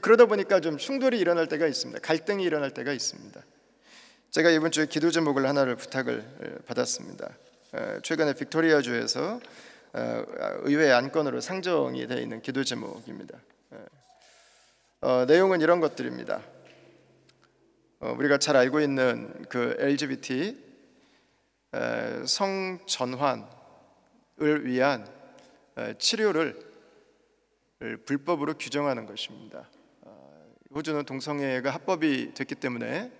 그러다 보니까 좀 충돌이 일어날 때가 있습니다. 갈등이 일어날 때가 있습니다. 제가 이번 주에 기도 제목을 하나를 부탁을 받았습니다. 최근에 빅토리아주에서 의회 안건으로 상정이 되어 있는 기도 제목입니다. 내용은 이런 것들입니다. 우리가 잘 알고 있는 그 LGBT 성전환을 위한 치료를 불법으로 규정하는 것입니다. 호주는 동성애가 합법이 됐기 때문에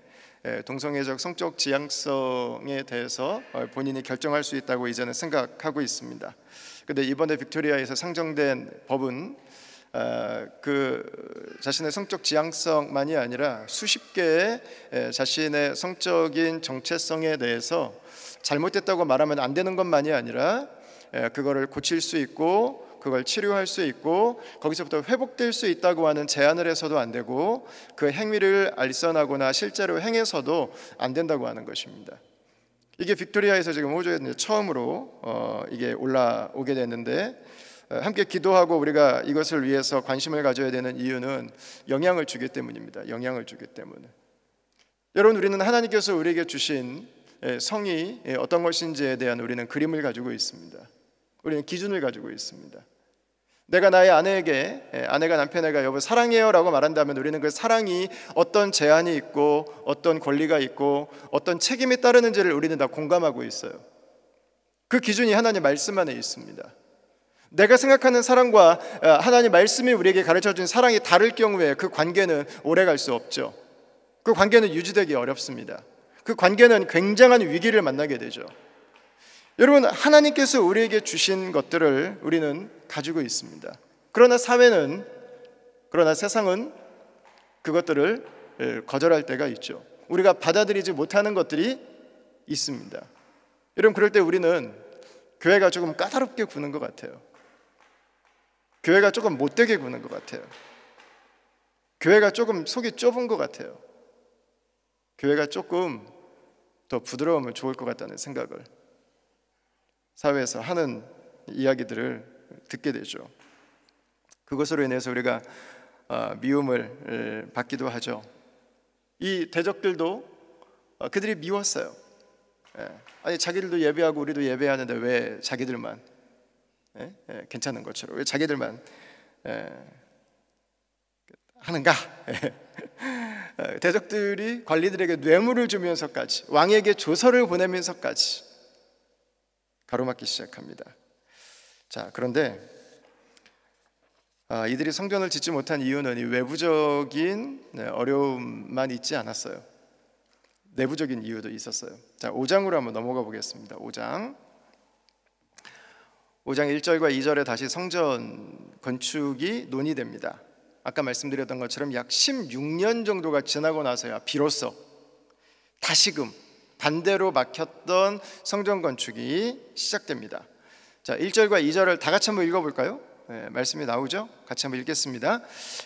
동성애적 성적 지향성에 대해서 본인이 결정할 수 있다고 이제는 생각하고 있습니다. 그런데 이번에 빅토리아에서 상정된 법은 그 자신의 성적 지향성만이 아니라 수십 개의 자신의 성적인 정체성에 대해서 잘못됐다고 말하면 안 되는 것만이 아니라 그거를 고칠 수 있고 그걸 치료할 수 있고 거기서부터 회복될 수 있다고 하는 제안을 해서도 안 되고 그 행위를 알선하거나 실제로 행해서도 안 된다고 하는 것입니다. 이게 빅토리아에서 지금 호주에 처음으로 이게 올라오게 됐는데, 함께 기도하고 우리가 이것을 위해서 관심을 가져야 되는 이유는 영향을 주기 때문입니다. 영향을 주기 때문에. 여러분, 우리는 하나님께서 우리에게 주신 성이 어떤 것인지에 대한 우리는 그림을 가지고 있습니다. 우리는 기준을 가지고 있습니다. 내가 나의 아내에게, 아내가 남편에게 여보 사랑해요 라고 말한다면 우리는 그 사랑이 어떤 제한이 있고 어떤 권리가 있고 어떤 책임이 따르는지를 우리는 다 공감하고 있어요. 그 기준이 하나님 말씀 안에 있습니다. 내가 생각하는 사랑과 하나님 말씀이 우리에게 가르쳐준 사랑이 다를 경우에 그 관계는 오래 갈 수 없죠. 그 관계는 유지되기 어렵습니다. 그 관계는 굉장한 위기를 만나게 되죠. 여러분, 하나님께서 우리에게 주신 것들을 우리는 가지고 있습니다. 그러나 사회는, 그러나 세상은 그것들을 거절할 때가 있죠. 우리가 받아들이지 못하는 것들이 있습니다. 여러분, 그럴 때 우리는 교회가 조금 까다롭게 구는 것 같아요. 교회가 조금 못되게 구는 것 같아요. 교회가 조금 속이 좁은 것 같아요. 교회가 조금 더 부드러우면 좋을 것 같다는 생각을 사회에서 하는 이야기들을 듣게 되죠. 그것으로 인해서 우리가 미움을 받기도 하죠. 이 대적들도 그들이 미웠어요. 아니 자기들도 예배하고 우리도 예배하는데 왜 자기들만? 괜찮은 것처럼 왜 자기들만 하는가? 대적들이 관리들에게 뇌물을 주면서까지, 왕에게 조서를 보내면서까지 가로막기 시작합니다. 자, 그런데 이들이 성전을 짓지 못한 이유는 이 외부적인 어려움만 있지 않았어요. 내부적인 이유도 있었어요. 자, 5장으로 한번 넘어가 보겠습니다. 5장 1절과 2절에 다시 성전 건축이 논의됩니다. 아까 말씀드렸던 것처럼 약 16년 정도가 지나고 나서야 비로소 다시금 반대로 막혔던 성전 건축이 시작됩니다. 자, 1절과 2절을 다 같이 한번 읽어볼까요? 말씀이 나오죠? 같이 한번 읽겠습니다.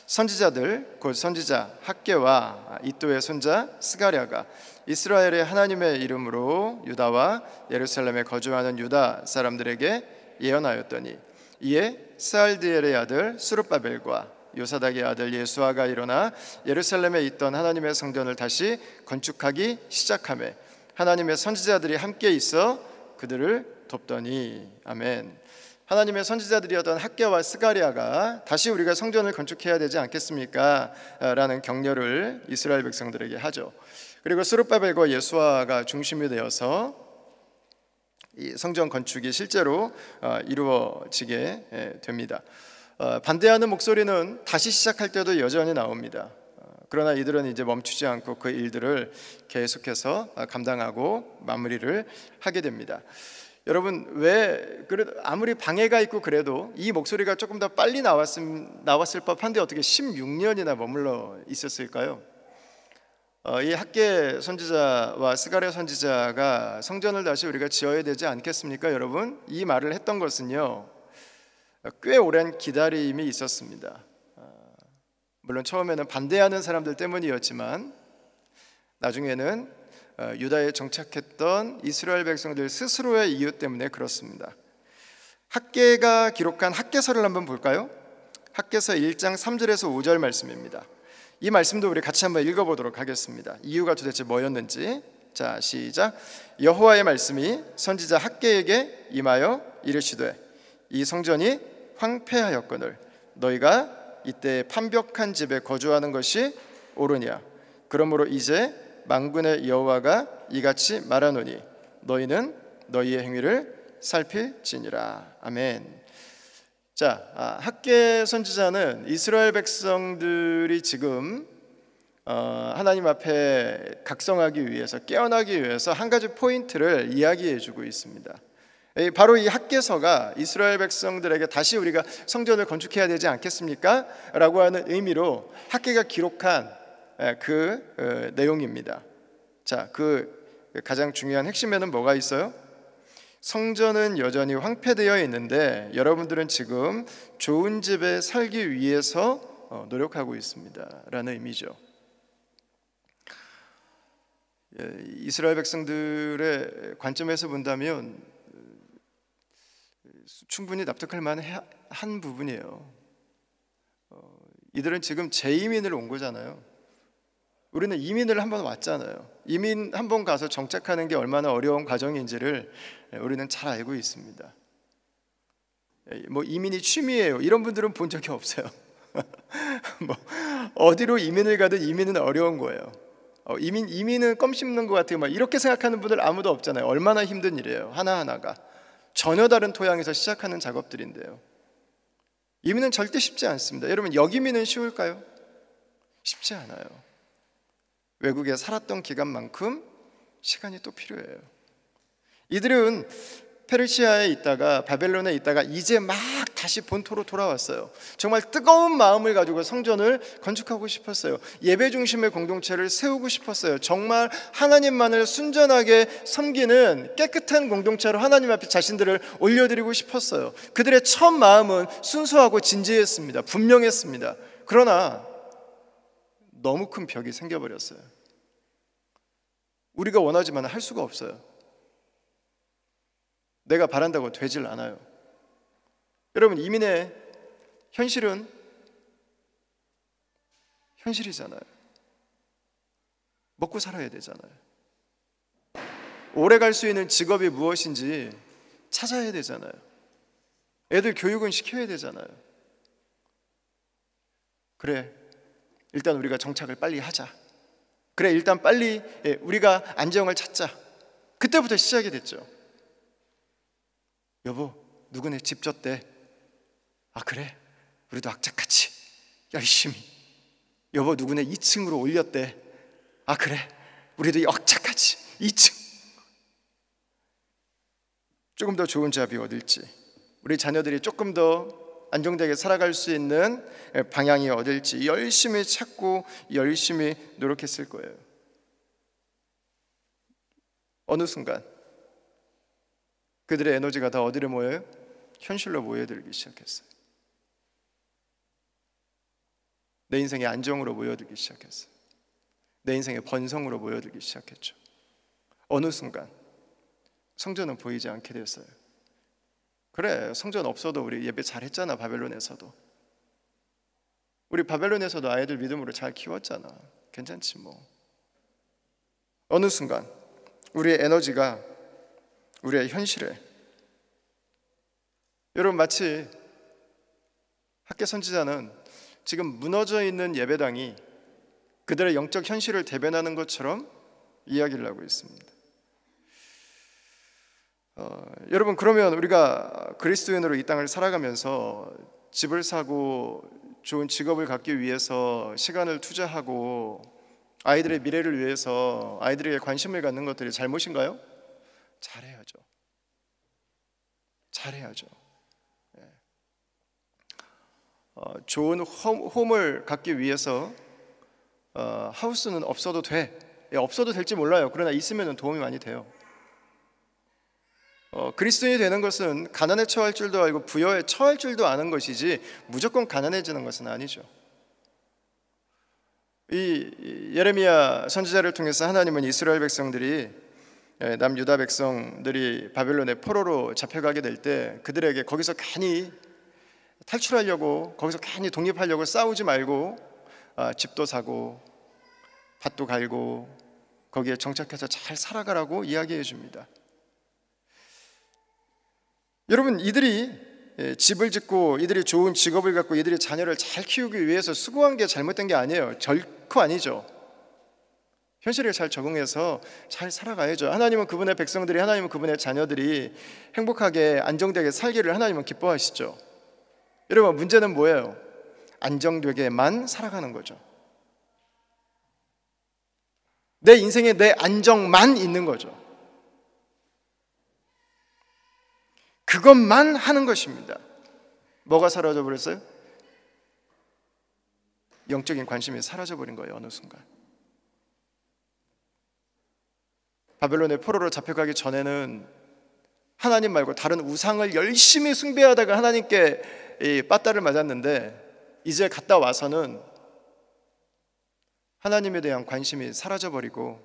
선지자들 곧 선지자 학개와 이도의 손자 스가랴가 이스라엘의 하나님의 이름으로 유다와 예루살렘에 거주하는 유다 사람들에게 예언하였더니 이에 스알디엘의 아들 수룹바벨과 요사닥의 아들 예수아가 일어나 예루살렘에 있던 하나님의 성전을 다시 건축하기 시작하며 하나님의 선지자들이 함께 있어 그들을 돕더니. 아멘. 하나님의 선지자들이었던 학개와 스가랴가 다시 우리가 성전을 건축해야 되지 않겠습니까? 라는 격려를 이스라엘 백성들에게 하죠. 그리고 스룹바벨과 예수아가 중심이 되어서 이 성전 건축이 실제로 이루어지게 됩니다. 반대하는 목소리는 다시 시작할 때도 여전히 나옵니다. 그러나 이들은 이제 멈추지 않고 그 일들을 계속해서 감당하고 마무리를 하게 됩니다. 여러분, 왜 그래도 아무리 방해가 있고 그래도 이 목소리가 조금 더 빨리 나왔을 법한데 어떻게 16년이나 머물러 있었을까요? 이 학개 선지자와 스가랴 선지자가 성전을 다시 우리가 지어야 되지 않겠습니까? 여러분, 이 말을 했던 것은요, 꽤 오랜 기다림이 있었습니다. 물론 처음에는 반대하는 사람들 때문이었지만 나중에는 유다에 정착했던 이스라엘 백성들 스스로의 이유 때문에 그렇습니다. 학개가 기록한 학개서를 한번 볼까요? 학개서 1장 3절에서 5절 말씀입니다. 이 말씀도 우리 같이 한번 읽어보도록 하겠습니다. 이유가 도대체 뭐였는지. 자, 시작. 여호와의 말씀이 선지자 학개에게 임하여 이르시되 이 성전이 황폐하였거늘 너희가 이때 판벽한 집에 거주하는 것이 옳으냐. 그러므로 이제 만군의 여호와가 이같이 말하노니 너희는 너희의 행위를 살필지니라. 아멘. 자, 학개 선지자는 이스라엘 백성들이 지금 하나님 앞에 각성하기 위해서, 깨어나기 위해서 한 가지 포인트를 이야기해주고 있습니다. 바로 이 학개서가 이스라엘 백성들에게 다시 우리가 성전을 건축해야 되지 않겠습니까? 라고 하는 의미로 학개가 기록한 그 내용입니다. 자, 그 가장 중요한 핵심에는 뭐가 있어요? 성전은 여전히 황폐되어 있는데 여러분들은 지금 좋은 집에 살기 위해서 노력하고 있습니다 라는 의미죠. 이스라엘 백성들의 관점에서 본다면 충분히 납득할 만한 부분이에요. 이들은 지금 재이민을 온 거잖아요. 우리는 이민을 한번 왔잖아요. 이민 한번 가서 정착하는 게 얼마나 어려운 과정인지를 우리는 잘 알고 있습니다. 뭐 이민이 취미예요, 이런 분들은 본 적이 없어요. 뭐 어디로 이민을 가든 이민은 어려운 거예요. 이민은 껌 씹는 것 같아요, 막 이렇게 생각하는 분들 아무도 없잖아요. 얼마나 힘든 일이에요. 하나하나가 전혀 다른 토양에서 시작하는 작업들인데요. 이민은 절대 쉽지 않습니다. 여러분, 역이민은 쉬울까요? 쉽지 않아요. 외국에 살았던 기간만큼 시간이 또 필요해요. 이들은 페르시아에 있다가 바벨론에 있다가 이제 막 다시 본토로 돌아왔어요. 정말 뜨거운 마음을 가지고 성전을 건축하고 싶었어요. 예배 중심의 공동체를 세우고 싶었어요. 정말 하나님만을 순전하게 섬기는 깨끗한 공동체로 하나님 앞에 자신들을 올려드리고 싶었어요. 그들의 첫 마음은 순수하고 진지했습니다. 분명했습니다. 그러나 너무 큰 벽이 생겨버렸어요. 우리가 원하지만 할 수가 없어요. 내가 바란다고 되질 않아요. 여러분, 이민의 현실은 현실이잖아요. 먹고 살아야 되잖아요. 오래 갈 수 있는 직업이 무엇인지 찾아야 되잖아요. 애들 교육은 시켜야 되잖아요. 그래, 일단 우리가 정착을 빨리 하자. 그래, 일단 빨리 우리가 안정을 찾자. 그때부터 시작이 됐죠. 여보, 누구네 집 졌대. 아 그래, 우리도 악착같이 열심히. 여보, 누구네 2층으로 올렸대. 아 그래, 우리도 악착같이 2층. 조금 더 좋은 잡이 어딜지, 우리 자녀들이 조금 더 안정되게 살아갈 수 있는 방향이 어딜지 열심히 찾고 열심히 노력했을 거예요. 어느 순간 그들의 에너지가 다 어디로 모여요? 현실로 모여들기 시작했어요. 내 인생의 안정으로 모여들기 시작했어요. 내 인생의 번성으로 모여들기 시작했죠. 어느 순간 성전은 보이지 않게 됐어요. 그래, 성전 없어도 우리 예배 잘했잖아. 바벨론에서도 우리 바벨론에서도 아이들 믿음으로 잘 키웠잖아. 괜찮지 뭐. 어느 순간 우리의 에너지가 우리의 현실에, 여러분 마치 학계 선지자는 지금 무너져 있는 예배당이 그들의 영적 현실을 대변하는 것처럼 이야기를 하고 있습니다. 여러분, 그러면 우리가 그리스도인으로 이 땅을 살아가면서 집을 사고 좋은 직업을 갖기 위해서 시간을 투자하고 아이들의 미래를 위해서 아이들에게 관심을 갖는 것들이 잘못인가요? 잘해야죠. 잘해야죠. 좋은 홈을 갖기 위해서 하우스는 없어도 돼. 없어도 될지 몰라요. 그러나 있으면 도움이 많이 돼요. 그리스도인이 되는 것은 가난에 처할 줄도 알고 부여에 처할 줄도 아는 것이지 무조건 가난해지는 것은 아니죠. 이 예레미야 선지자를 통해서 하나님은 이스라엘 백성들이, 남유다 백성들이 바벨론의 포로로 잡혀가게 될 때 그들에게 거기서 괜히 탈출하려고, 거기서 괜히 독립하려고 싸우지 말고 집도 사고 밭도 갈고 거기에 정착해서 잘 살아가라고 이야기해 줍니다. 여러분, 이들이 집을 짓고 이들이 좋은 직업을 갖고 이들이 자녀를 잘 키우기 위해서 수고한 게 잘못된 게 아니에요. 결코 아니죠. 현실에 잘 적응해서 잘 살아가야죠. 하나님은 그분의 백성들이, 하나님은 그분의 자녀들이 행복하게 안정되게 살기를 하나님은 기뻐하시죠. 여러분, 문제는 뭐예요? 안정되게만 살아가는 거죠. 내 인생에 내 안정만 있는 거죠. 그것만 하는 것입니다. 뭐가 사라져 버렸어요? 영적인 관심이 사라져 버린 거예요. 어느 순간 바벨론의 포로로 잡혀가기 전에는 하나님 말고 다른 우상을 열심히 숭배하다가 하나님께 빠따를 맞았는데, 이제 갔다 와서는 하나님에 대한 관심이 사라져 버리고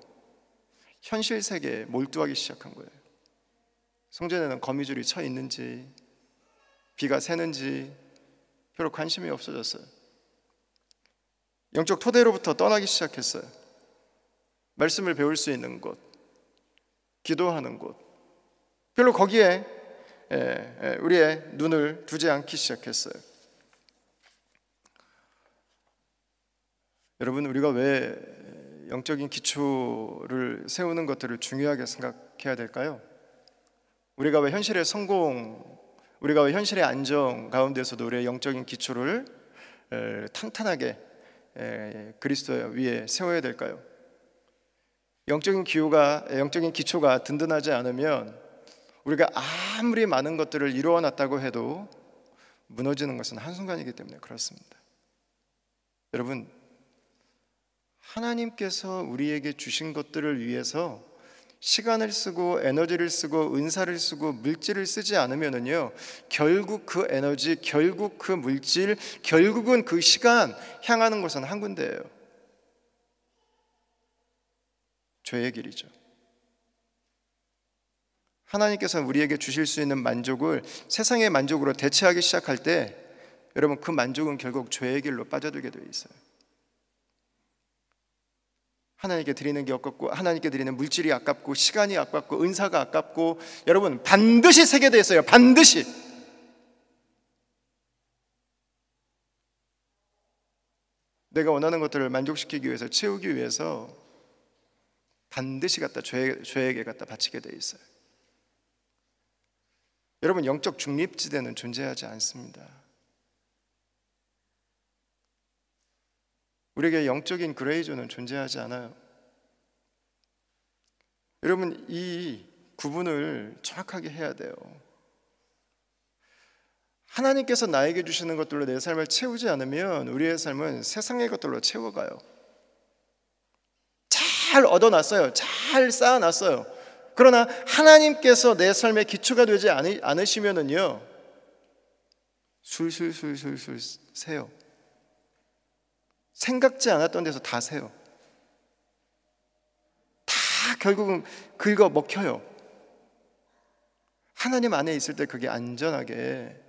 현실 세계에 몰두하기 시작한 거예요. 성전에는 거미줄이 쳐 있는지 비가 새는지 별로 관심이 없어졌어요. 영적 토대로부터 떠나기 시작했어요. 말씀을 배울 수 있는 곳, 기도하는 곳, 별로 거기에 우리의 눈을 두지 않기 시작했어요. 여러분, 우리가 왜 영적인 기초를 세우는 것들을 중요하게 생각해야 될까요? 우리가 왜 현실의 성공, 우리가 왜 현실의 안정 가운데서도 우리의 영적인 기초를 탄탄하게 그리스도 위에 세워야 될까요? 영적인 기초가 든든하지 않으면 우리가 아무리 많은 것들을 이루어 놨다고 해도 무너지는 것은 한순간이기 때문에 그렇습니다. 여러분, 하나님께서 우리에게 주신 것들을 위해서 시간을 쓰고 에너지를 쓰고 은사를 쓰고 물질을 쓰지 않으면은요, 결국 그 에너지, 결국 그 물질, 결국은 그 시간 향하는 것은 한 군데예요. 죄의 길이죠. 하나님께서 우리에게 주실 수 있는 만족을 세상의 만족으로 대체하기 시작할 때, 여러분, 그 만족은 결국 죄의 길로 빠져들게 되어 있어요. 하나님께 드리는 게 아깝고, 하나님께 드리는 물질이 아깝고, 시간이 아깝고, 은사가 아깝고, 여러분 반드시 세게 돼 있어요. 반드시. 내가 원하는 것들을 만족시키기 위해서, 채우기 위해서 반드시 갖다 죄에게 갖다 바치게 돼 있어요. 여러분, 영적 중립지대는 존재하지 않습니다. 우리에게 영적인 그레이존은 존재하지 않아요. 여러분, 이 구분을 정확하게 해야 돼요. 하나님께서 나에게 주시는 것들로 내 삶을 채우지 않으면 우리의 삶은 세상의 것들로 채워가요. 잘 얻어놨어요. 잘 쌓아놨어요. 그러나 하나님께서 내 삶의 기초가 되지 않으시면은요, 술술술술술 새요. 생각지 않았던 데서 다 새요. 다 결국은 긁어 먹혀요. 하나님 안에 있을 때 그게 안전하게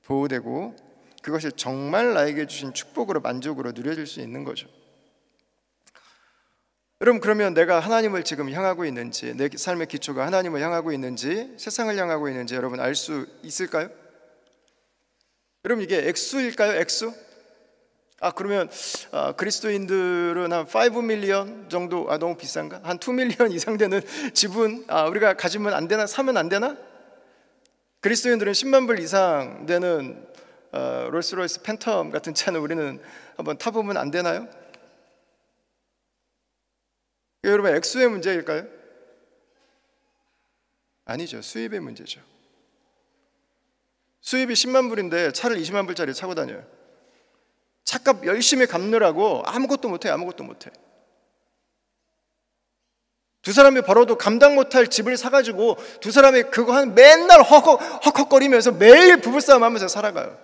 보호되고 그것이 정말 나에게 주신 축복으로, 만족으로 누려질 수 있는 거죠. 여러분, 그러면 내가 하나님을 지금 향하고 있는지, 내 삶의 기초가 하나님을 향하고 있는지, 세상을 향하고 있는지 여러분 알 수 있을까요? 여러분, 이게 액수일까요? 액수? 그러면 그리스도인들은 한 5 밀리언 정도, 너무 비싼가? 한 2 밀리언 이상 되는 집은 우리가 가지면 안 되나? 사면 안 되나? 그리스도인들은 10만 불 이상 되는 롤스로이스 팬텀 같은 차는 우리는 한번 타보면 안 되나요? 여러분, 액수의 문제일까요? 아니죠. 수입의 문제죠. 수입이 10만 불인데 차를 20만 불짜리 차고 다녀요. 차값 열심히 갚느라고 아무것도 못해. 두 사람이 벌어도 감당 못할 집을 사가지고 두 사람이 그거 한 맨날 헉헉거리면서 매일 부부싸움 하면서 살아가요.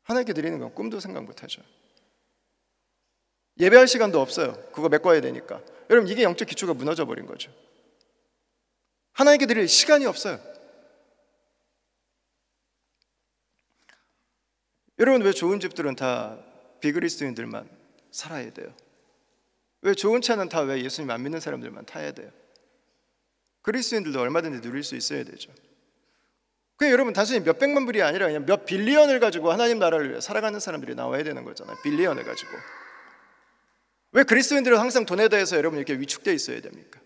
하나님께 드리는 건 꿈도 생각 못하죠. 예배할 시간도 없어요. 그거 메꿔야 되니까. 여러분, 이게 영적 기초가 무너져 버린 거죠. 하나님께 드릴 시간이 없어요. 여러분, 왜 좋은 집들은 다 비그리스도인들만 살아야 돼요? 왜 좋은 차는 다 왜 예수님 안 믿는 사람들만 타야 돼요? 그리스도인들도 얼마든지 누릴 수 있어야 되죠. 그냥 여러분, 단순히 몇 백만 불이 아니라 그냥 몇 빌리언을 가지고 하나님 나라를 위해 살아가는 사람들이 나와야 되는 거잖아요. 빌리언을 가지고. 왜 그리스도인들은 항상 돈에 대해서 여러분 이렇게 위축되어 있어야 됩니까?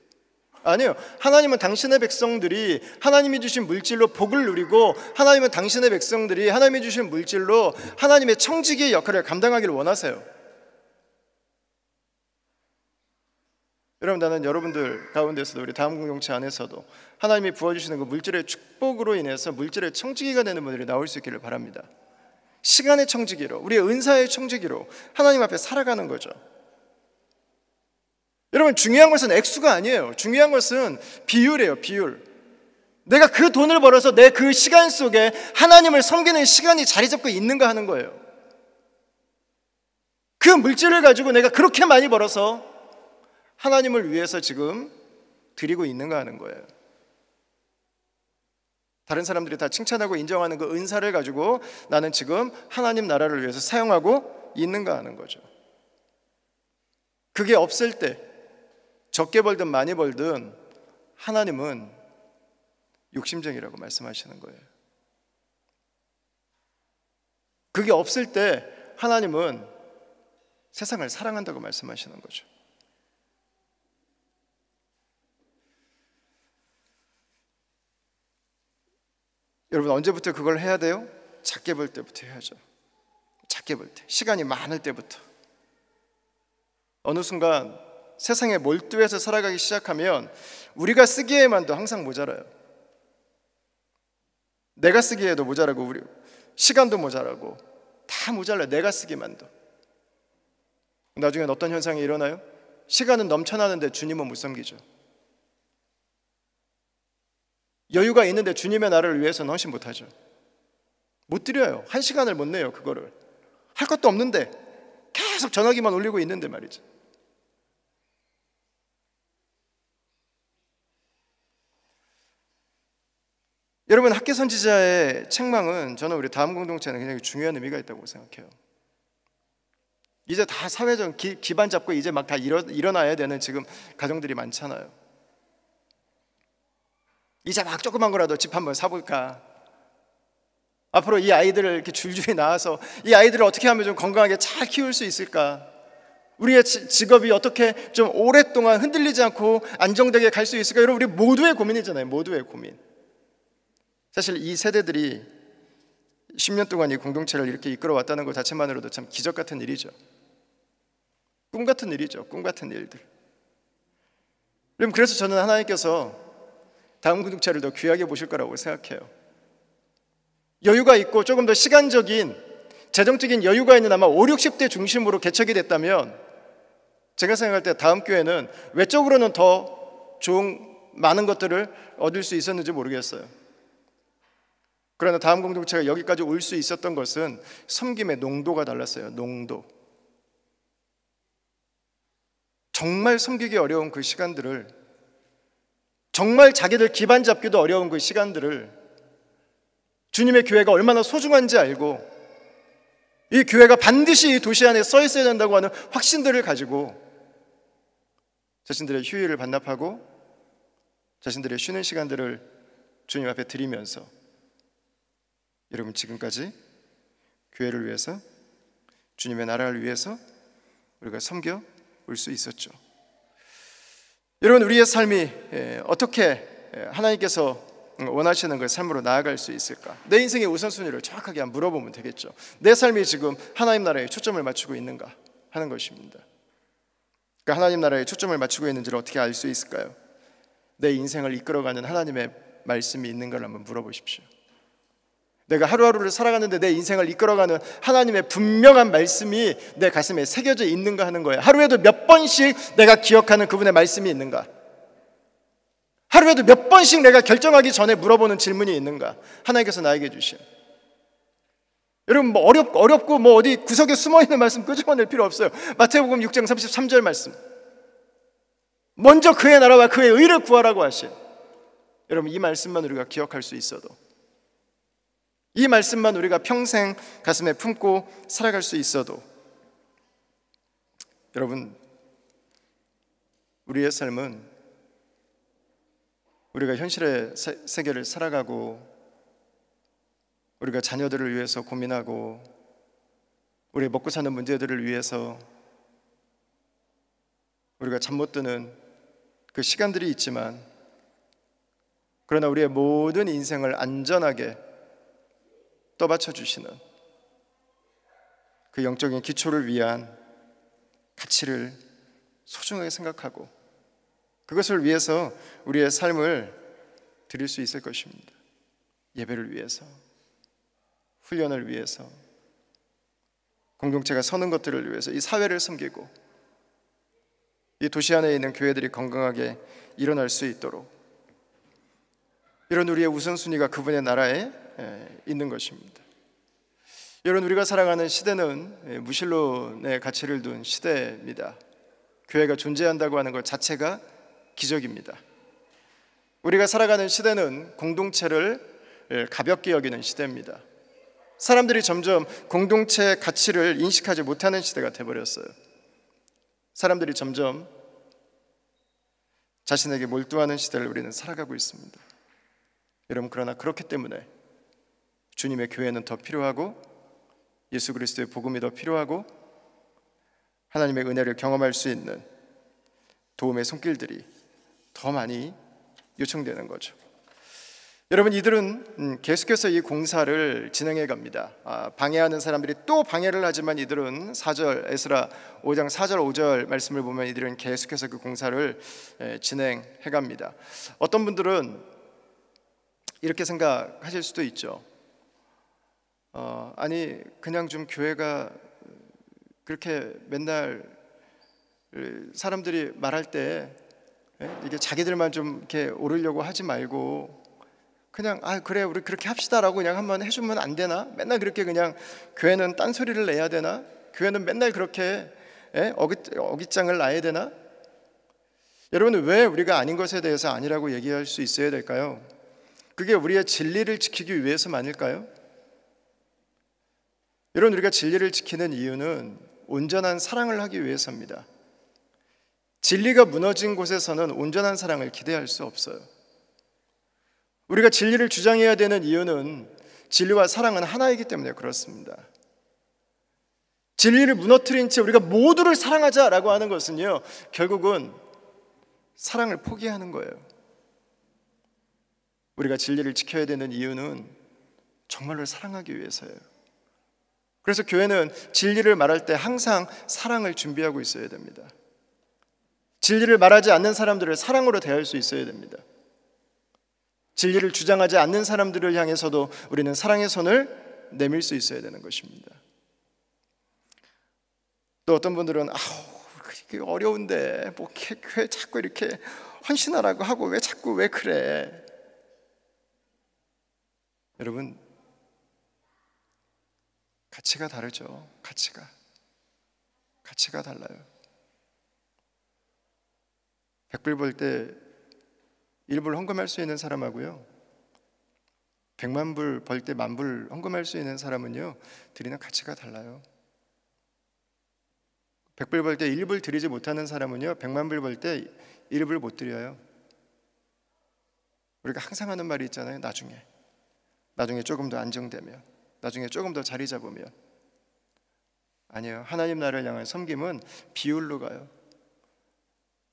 아니요. 하나님은 당신의 백성들이 하나님이 주신 물질로 복을 누리고, 하나님은 당신의 백성들이 하나님이 주신 물질로 하나님의 청지기의 역할을 감당하기를 원하세요. 여러분, 나는 여러분들 가운데서도, 우리 다음 공동체 안에서도 하나님이 부어주시는 그 물질의 축복으로 인해서 물질의 청지기가 되는 분들이 나올 수 있기를 바랍니다. 시간의 청지기로, 우리의 은사의 청지기로 하나님 앞에 살아가는 거죠. 여러분, 중요한 것은 액수가 아니에요. 중요한 것은 비율이에요. 비율. 내가 그 돈을 벌어서 내 그 시간 속에 하나님을 섬기는 시간이 자리 잡고 있는가 하는 거예요. 그 물질을 가지고 내가 그렇게 많이 벌어서 하나님을 위해서 지금 드리고 있는가 하는 거예요. 다른 사람들이 다 칭찬하고 인정하는 그 은사를 가지고 나는 지금 하나님 나라를 위해서 사용하고 있는가 하는 거죠. 그게 없을 때, 적게 벌든 많이 벌든 하나님은 욕심쟁이라고 말씀하시는 거예요. 그게 없을 때 하나님은 세상을 사랑한다고 말씀하시는 거죠. 여러분, 언제부터 그걸 해야 돼요? 작게 벌 때부터 해야죠. 작게 벌 때, 시간이 많을 때부터. 어느 순간 세상에 몰두해서 살아가기 시작하면 우리가 쓰기에만도 항상 모자라요. 내가 쓰기에도 모자라고, 우리 시간도 모자라고, 다 모자라요. 내가 쓰기만도. 나중엔 어떤 현상이 일어나요? 시간은 넘쳐나는데 주님은 못 섬기죠. 여유가 있는데 주님의 나라를 위해서는 헌신 못하죠. 못 드려요. 1시간을 못 내요. 그거를 할 것도 없는데 계속 전화기만 올리고 있는데 말이죠. 여러분, 학계 선지자의 책망은 저는 우리 다음 공동체는 굉장히 중요한 의미가 있다고 생각해요. 이제 다 사회적 기반 잡고 이제 막 다 일어나야 되는 지금 가정들이 많잖아요. 이제 막 조그만 거라도 집 한번 사볼까? 앞으로 이 아이들을 이렇게 줄줄이 낳아서 이 아이들을 어떻게 하면 좀 건강하게 잘 키울 수 있을까? 우리의 직업이 어떻게 좀 오랫동안 흔들리지 않고 안정되게 갈 수 있을까? 여러분, 우리 모두의 고민이잖아요. 모두의 고민. 사실 이 세대들이 10년 동안 이 공동체를 이렇게 이끌어왔다는 것 자체만으로도 참 기적 같은 일이죠. 꿈 같은 일이죠. 꿈 같은 일들. 여러분, 그래서 저는 하나님께서 다음 공동체를 더 귀하게 보실 거라고 생각해요. 여유가 있고 조금 더 시간적인 재정적인 여유가 있는 아마 5, 60대 중심으로 개척이 됐다면 제가 생각할 때 다음 교회는 외적으로는 더 좋은 많은 것들을 얻을 수 있었는지 모르겠어요. 그러나 다음 공동체가 여기까지 올 수 있었던 것은 섬김의 농도가 달랐어요. 농도. 정말 섬기기 어려운 그 시간들을, 정말 자기들 기반 잡기도 어려운 그 시간들을 주님의 교회가 얼마나 소중한지 알고 이 교회가 반드시 이 도시 안에 써 있어야 된다고 하는 확신들을 가지고 자신들의 휴일을 반납하고 자신들의 쉬는 시간들을 주님 앞에 드리면서 여러분, 지금까지 교회를 위해서, 주님의 나라를 위해서 우리가 섬겨 올 수 있었죠. 여러분, 우리의 삶이 어떻게 하나님께서 원하시는 그 삶으로 나아갈 수 있을까? 내 인생의 우선순위를 정확하게 한번 물어보면 되겠죠. 내 삶이 지금 하나님 나라에 초점을 맞추고 있는가 하는 것입니다. 그러니까 하나님 나라에 초점을 맞추고 있는지를 어떻게 알 수 있을까요? 내 인생을 이끌어가는 하나님의 말씀이 있는가를 한번 물어보십시오. 내가 하루하루를 살아가는데 내 인생을 이끌어가는 하나님의 분명한 말씀이 내 가슴에 새겨져 있는가 하는 거예요. 하루에도 몇 번씩 내가 기억하는 그분의 말씀이 있는가? 하루에도 몇 번씩 내가 결정하기 전에 물어보는 질문이 있는가? 하나님께서 나에게 주신. 여러분, 뭐 어렵고 뭐 어디 구석에 숨어있는 말씀 끄집어낼 필요 없어요. 마태복음 6장 33절 말씀, 먼저 그의 나라와 그의 의를 구하라고 하신, 여러분, 이 말씀만 우리가 기억할 수 있어도, 이 말씀만 우리가 평생 가슴에 품고 살아갈 수 있어도, 여러분, 우리의 삶은 우리가 현실의 세계를 살아가고 우리가 자녀들을 위해서 고민하고 우리 먹고 사는 문제들을 위해서 우리가 잠 못 드는 그 시간들이 있지만, 그러나 우리의 모든 인생을 안전하게 떠받쳐 주시는 그 영적인 기초를 위한 가치를 소중하게 생각하고 그것을 위해서 우리의 삶을 드릴 수 있을 것입니다. 예배를 위해서, 훈련을 위해서, 공동체가 서는 것들을 위해서, 이 사회를 섬기고 이 도시 안에 있는 교회들이 건강하게 일어날 수 있도록, 이런 우리의 우선순위가 그분의 나라에 있는 것입니다. 여러분, 우리가 살아가는 시대는 무신론의 가치를 둔 시대입니다. 교회가 존재한다고 하는 것 자체가 기적입니다. 우리가 살아가는 시대는 공동체를 가볍게 여기는 시대입니다. 사람들이 점점 공동체의 가치를 인식하지 못하는 시대가 되어버렸어요. 사람들이 점점 자신에게 몰두하는 시대를 우리는 살아가고 있습니다. 여러분, 그러나 그렇기 때문에 주님의 교회는 더 필요하고 예수 그리스도의 복음이 더 필요하고 하나님의 은혜를 경험할 수 있는 도움의 손길들이 더 많이 요청되는 거죠. 여러분, 이들은 계속해서 이 공사를 진행해 갑니다. 방해하는 사람들이 또 방해를 하지만 이들은 4절, 에스라 5장 4절 5절 말씀을 보면 이들은 계속해서 그 공사를 진행해 갑니다. 어떤 분들은 이렇게 생각하실 수도 있죠. 아니, 그냥 좀 교회가 그렇게 맨날 사람들이 말할 때 이게 자기들만 좀 이렇게 오르려고 하지 말고 그냥 그래 우리 그렇게 합시다라고 그냥 한번 해주면 안 되나? 맨날 그렇게 그냥 교회는 딴소리를 내야 되나? 교회는 맨날 그렇게 어깃장을 놔야 되나? 여러분, 왜 우리가 아닌 것에 대해서 아니라고 얘기할 수 있어야 될까요? 그게 우리의 진리를 지키기 위해서만일까요? 여러분, 우리가 진리를 지키는 이유는 온전한 사랑을 하기 위해서입니다. 진리가 무너진 곳에서는 온전한 사랑을 기대할 수 없어요. 우리가 진리를 주장해야 되는 이유는 진리와 사랑은 하나이기 때문에 그렇습니다. 진리를 무너뜨린 채 우리가 모두를 사랑하자라고 하는 것은요, 결국은 사랑을 포기하는 거예요. 우리가 진리를 지켜야 되는 이유는 정말로 사랑하기 위해서예요. 그래서 교회는 진리를 말할 때 항상 사랑을 준비하고 있어야 됩니다. 진리를 말하지 않는 사람들을 사랑으로 대할 수 있어야 됩니다. 진리를 주장하지 않는 사람들을 향해서도 우리는 사랑의 손을 내밀 수 있어야 되는 것입니다. 또 어떤 분들은 아우 어려운데 뭐 왜 자꾸 이렇게 헌신하라고 하고 왜 그래? 여러분, 가치가 다르죠. 가치가 달라요. 100불 벌 때 1불 헌금할 수 있는 사람하고요, 100만 불 벌 때 10,000불 헌금할 수 있는 사람은요, 드리는 가치가 달라요. 100불 벌 때 1불 드리지 못하는 사람은요, 100만 불 벌 때 1불 못 드려요. 우리가 항상 하는 말이 있잖아요. 나중에 조금 더 안정되면, 나중에 조금 더 자리 잡으면. 아니요, 하나님 나라를 향한 섬김은 비율로 가요.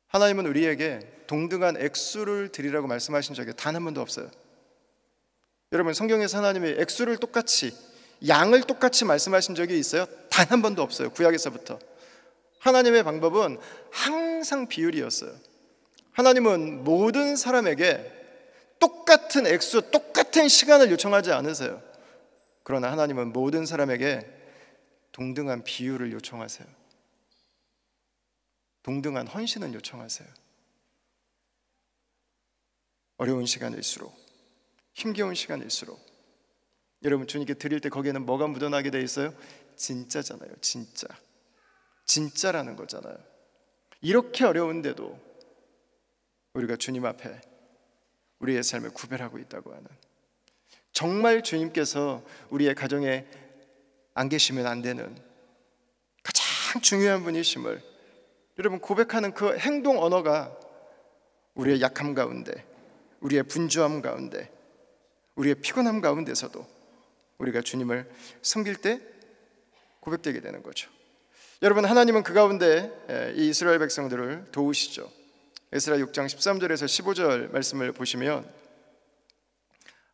하나님은 우리에게 동등한 액수를 드리라고 말씀하신 적이 단 한 번도 없어요. 여러분, 성경에서 하나님이 액수를 똑같이, 양을 똑같이 말씀하신 적이 있어요? 단 한 번도 없어요. 구약에서부터. 하나님의 방법은 항상 비율이었어요. 하나님은 모든 사람에게 똑같은 액수, 똑같은 시간을 요청하지 않으세요. 그러나 하나님은 모든 사람에게 동등한 비율을 요청하세요. 동등한 헌신을 요청하세요. 어려운 시간일수록, 힘겨운 시간일수록 여러분, 주님께 드릴 때 거기에는 뭐가 묻어나게 돼 있어요? 진짜잖아요. 진짜라는 거잖아요. 이렇게 어려운데도 우리가 주님 앞에 우리의 삶을 구별하고 있다고 하는, 정말 주님께서 우리의 가정에 안 계시면 안 되는 가장 중요한 분이심을 여러분 고백하는 그 행동 언어가 우리의 약함 가운데, 우리의 분주함 가운데, 우리의 피곤함 가운데서도 우리가 주님을 섬길 때 고백되게 되는 거죠. 여러분, 하나님은 그 가운데 이 이스라엘 백성들을 도우시죠. 에스라 6장 13절에서 15절 말씀을 보시면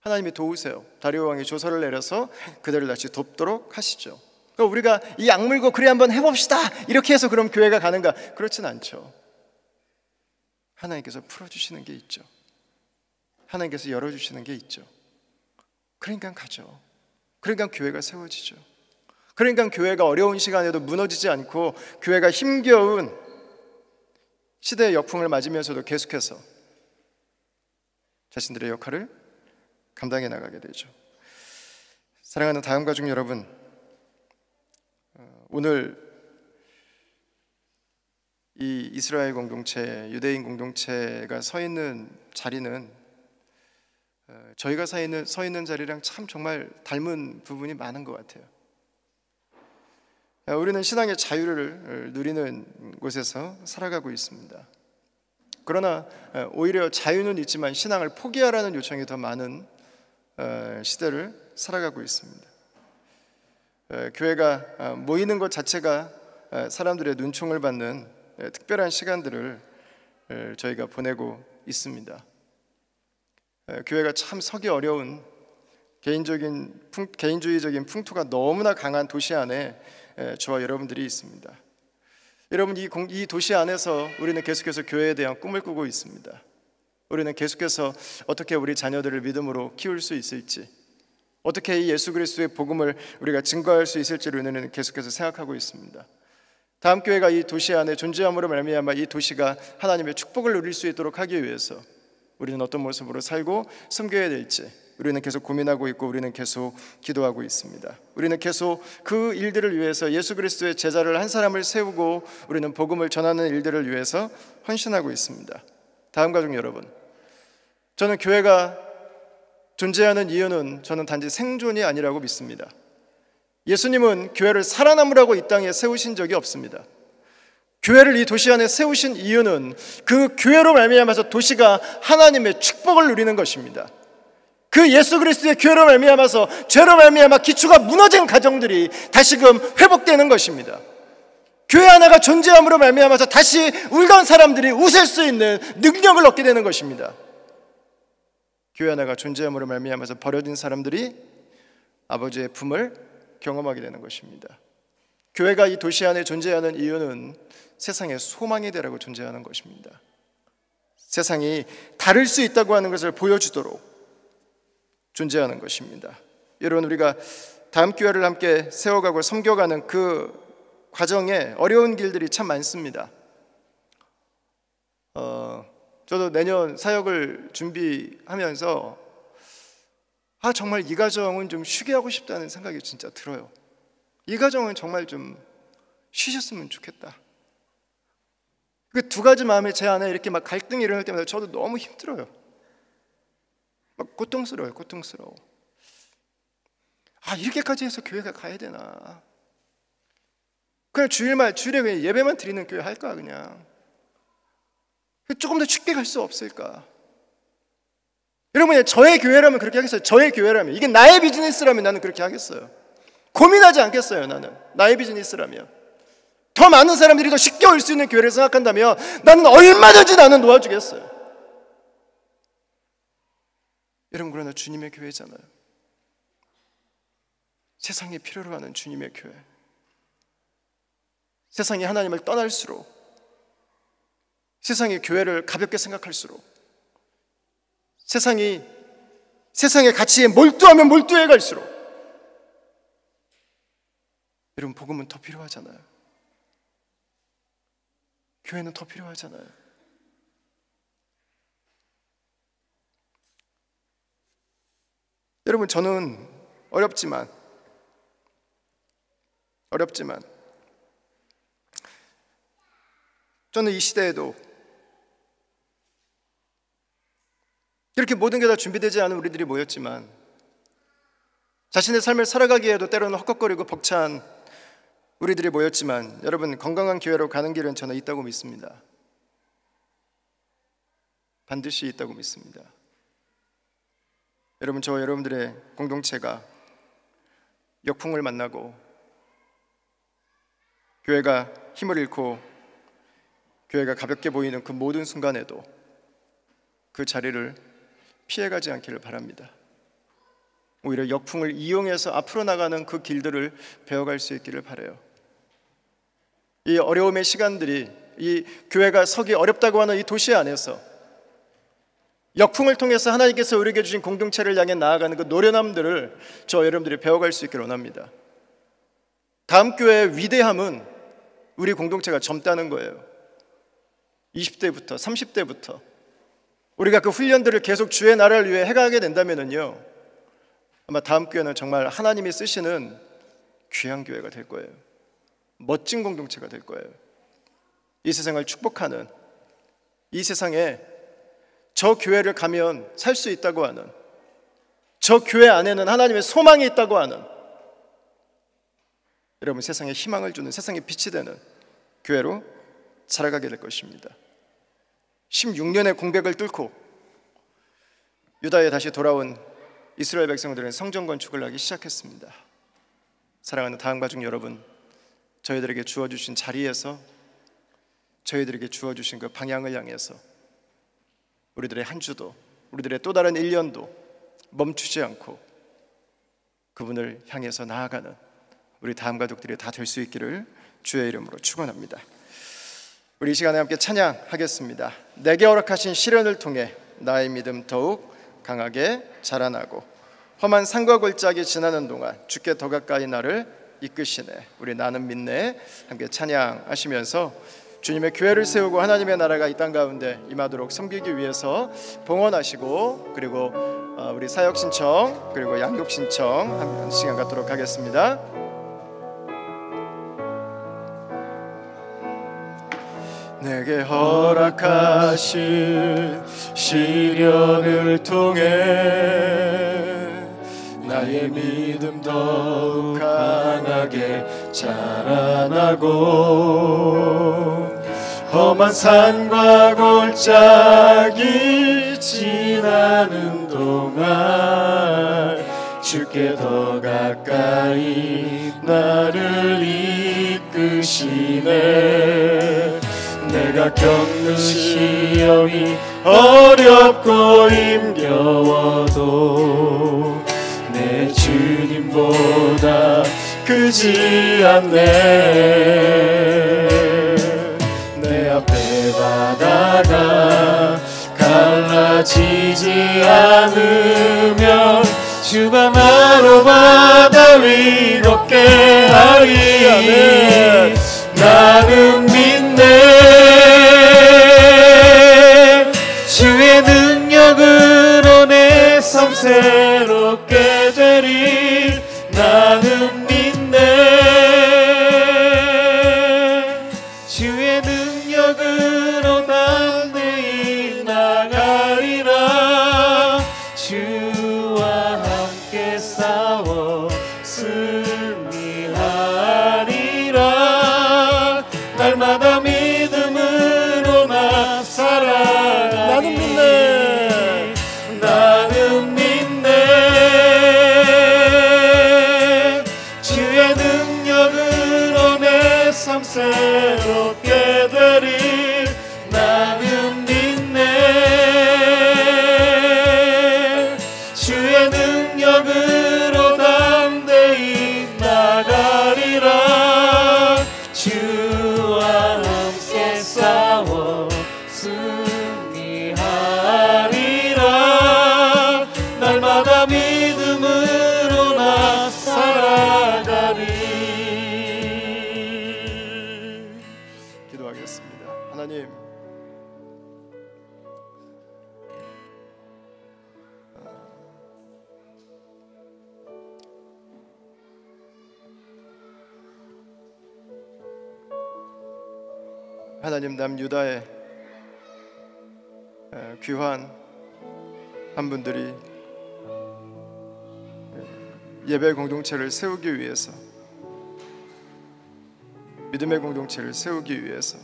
하나님이 도우세요. 다리오 왕이 조서를 내려서 그들을 다시 돕도록 하시죠. 그러니까 우리가 이 악물고 그래 한번 해봅시다 이렇게 해서 그럼 교회가 가는가? 그렇진 않죠. 하나님께서 풀어주시는 게 있죠. 하나님께서 열어주시는 게 있죠. 그러니까 가죠. 그러니까 교회가 세워지죠. 그러니까 교회가 어려운 시간에도 무너지지 않고, 교회가 힘겨운 시대의 역풍을 맞으면서도 계속해서 자신들의 역할을 감당해 나가게 되죠. 사랑하는 다음 가족 여러분, 오늘 이 이스라엘 공동체, 유대인 공동체가 서 있는 자리는 저희가 서 있는 자리랑 참 정말 닮은 부분이 많은 것 같아요. 우리는 신앙의 자유를 누리는 곳에서 살아가고 있습니다. 그러나 오히려 자유는 있지만 신앙을 포기하라는 요청이 더 많은 시대를 살아가고 있습니다. 교회가 모이는 것 자체가 사람들의 눈총을 받는 특별한 시간들을 저희가 보내고 있습니다. 교회가 참 서기 어려운 개인주의적인 풍토가 너무나 강한 도시 안에 저와 여러분들이 있습니다. 여러분, 이 도시 안에서 우리는 계속해서 교회에 대한 꿈을 꾸고 있습니다. 우리는 계속해서 어떻게 우리 자녀들을 믿음으로 키울 수 있을지, 어떻게 이 예수 그리스도의 복음을 우리가 증거할 수 있을지를 우리는 계속해서 생각하고 있습니다. 다음 교회가 이 도시 안에 존재함으로 말미암아 이 도시가 하나님의 축복을 누릴 수 있도록 하기 위해서 우리는 어떤 모습으로 살고 섬겨야 될지 우리는 계속 고민하고 있고, 우리는 계속 기도하고 있습니다. 우리는 계속 그 일들을 위해서 예수 그리스도의 제자를 한 사람을 세우고 우리는 복음을 전하는 일들을 위해서 헌신하고 있습니다. 다음 가족 여러분, 저는 교회가 존재하는 이유는 저는 단지 생존이 아니라고 믿습니다. 예수님은 교회를 살아남으라고 이 땅에 세우신 적이 없습니다. 교회를 이 도시 안에 세우신 이유는 그 교회로 말미암아서 도시가 하나님의 축복을 누리는 것입니다. 그 예수 그리스도의 교회로 말미암아서 죄로 말미암아 기초가 무너진 가정들이 다시금 회복되는 것입니다. 교회 하나가 존재함으로 말미암아서 다시 울던 사람들이 웃을 수 있는 능력을 얻게 되는 것입니다. 교회 하나가 존재함으로 말미암아서 버려진 사람들이 아버지의 품을 경험하게 되는 것입니다. 교회가 이 도시 안에 존재하는 이유는 세상의 소망이 되라고 존재하는 것입니다. 세상이 다를 수 있다고 하는 것을 보여주도록 존재하는 것입니다. 여러분, 우리가 다음 교회를 함께 세워가고 섬겨가는 그 과정에 어려운 길들이 참 많습니다. 저도 내년 사역을 준비하면서 정말 이 가정은 좀 쉬게 하고 싶다는 생각이 진짜 들어요. 이 가정은 정말 좀 쉬셨으면 좋겠다. 그 두 가지 마음이 제 안에 이렇게 막 갈등이 일어날 때마다 저도 너무 힘들어요. 막 고통스러워요. 고통스러워. 이렇게까지 해서 교회가 가야 되나? 그냥 주일에 그냥 예배만 드리는 교회 할까? 그냥 조금 더 쉽게 갈 수 없을까? 여러분, 저의 교회라면 그렇게 하겠어요. 저의 교회라면, 이게 나의 비즈니스라면 나는 그렇게 하겠어요. 고민하지 않겠어요. 나는 나의 비즈니스라면 더 많은 사람들이 더 쉽게 올 수 있는 교회를 생각한다면 나는 얼마든지 나는 도와주겠어요. 여러분, 그러나 주님의 교회잖아요. 세상이 필요로 하는 주님의 교회. 세상이 하나님을 떠날수록, 세상이 교회를 가볍게 생각할수록, 세상의 가치에 몰두하면 몰두해 갈수록 여러분, 복음은 더 필요하잖아요. 교회는 더 필요하잖아요. 여러분, 저는 어렵지만 저는 이 시대에도 이렇게 모든 게 다 준비되지 않은 우리들이 모였지만 자신의 삶을 살아가기에도 때로는 헛걱거리고 벅찬 우리들이 모였지만 여러분, 건강한 교회로 가는 길은 저는 있다고 믿습니다. 반드시 있다고 믿습니다. 여러분, 저와 여러분들의 공동체가 역풍을 만나고 교회가 힘을 잃고 교회가 가볍게 보이는 그 모든 순간에도 그 자리를 피해가지 않기를 바랍니다. 오히려 역풍을 이용해서 앞으로 나가는 그 길들을 배워갈 수 있기를 바라요. 이 어려움의 시간들이, 이 교회가 서기 어렵다고 하는 이 도시 안에서 역풍을 통해서 하나님께서 우리에게 주신 공동체를 향해 나아가는 그 노련함들을 저 여러분들이 배워갈 수 있기를 원합니다. 다음 교회의 위대함은 우리 공동체가 젊다는 거예요. 20대부터 30대부터 우리가 그 훈련들을 계속 주의 나라를 위해 해가게 된다면요, 아마 다음 교회는 정말 하나님이 쓰시는 귀한 교회가 될 거예요. 멋진 공동체가 될 거예요. 이 세상을 축복하는, 이 세상에 저 교회를 가면 살 수 있다고 하는, 저 교회 안에는 하나님의 소망이 있다고 하는, 여러분, 세상에 희망을 주는, 세상에 빛이 되는 교회로 자라가게 될 것입니다. 16년의 공백을 뚫고 유다에 다시 돌아온 이스라엘 백성들은 성전 건축을 하기 시작했습니다. 사랑하는 다음가족 여러분, 저희들에게 주어주신 자리에서, 저희들에게 주어주신 그 방향을 향해서 우리들의 한 주도, 우리들의 또 다른 1년도 멈추지 않고 그분을 향해서 나아가는 우리 다음 가족들이 다 될 수 있기를 주의 이름으로 축원합니다. 우리 이 시간에 함께 찬양하겠습니다. 내게 허락하신 시련을 통해 나의 믿음 더욱 강하게 자라나고 험한 산과 골짜기 지나는 동안 주께 더 가까이 나를 이끄시네. 우리 나는 믿네 함께 찬양하시면서 주님의 교회를 세우고 하나님의 나라가 이 땅 가운데 임하도록 섬기기 위해서 봉헌하시고, 그리고 우리 사역 신청 그리고 양육 신청 한 시간 갖도록 하겠습니다. 내게 허락하신 시련을 통해 나의 믿음 더욱 강하게 자라나고 험한 산과 골짜기 지나 가는 동안 주께 더 가까이 나를 이끄시네. 내가 겪는 시험이 어렵고 힘겨워도 내 주님보다 크지 않네. 내 앞에 바다가 갈라지지 않으면 주가 나로 바다 위 걷게 하리. 나는 믿네. 주의 능력으로 내 삶 새롭게 되리. 나는 믿네. 주의 능력으로 담대히 나가리라. 주와 함께 싸워 승리하리라. 날마다 믿음으로 나 살아가리. 나는 믿네. 나는 믿네. 주의 능력으로 내 삶 새롭게 되리. 나는 믿네. 주의 능력으로 담대히 나가리라. 주와 함께 싸워 승리하리라. 날마다 믿음으로 나 살아가리. 기도하겠습니다. 하나님, 하나님, 남유다의 귀한 한 분들이 예배 공동체를 세우기 위해서, 믿음의 공동체를 세우기 위해서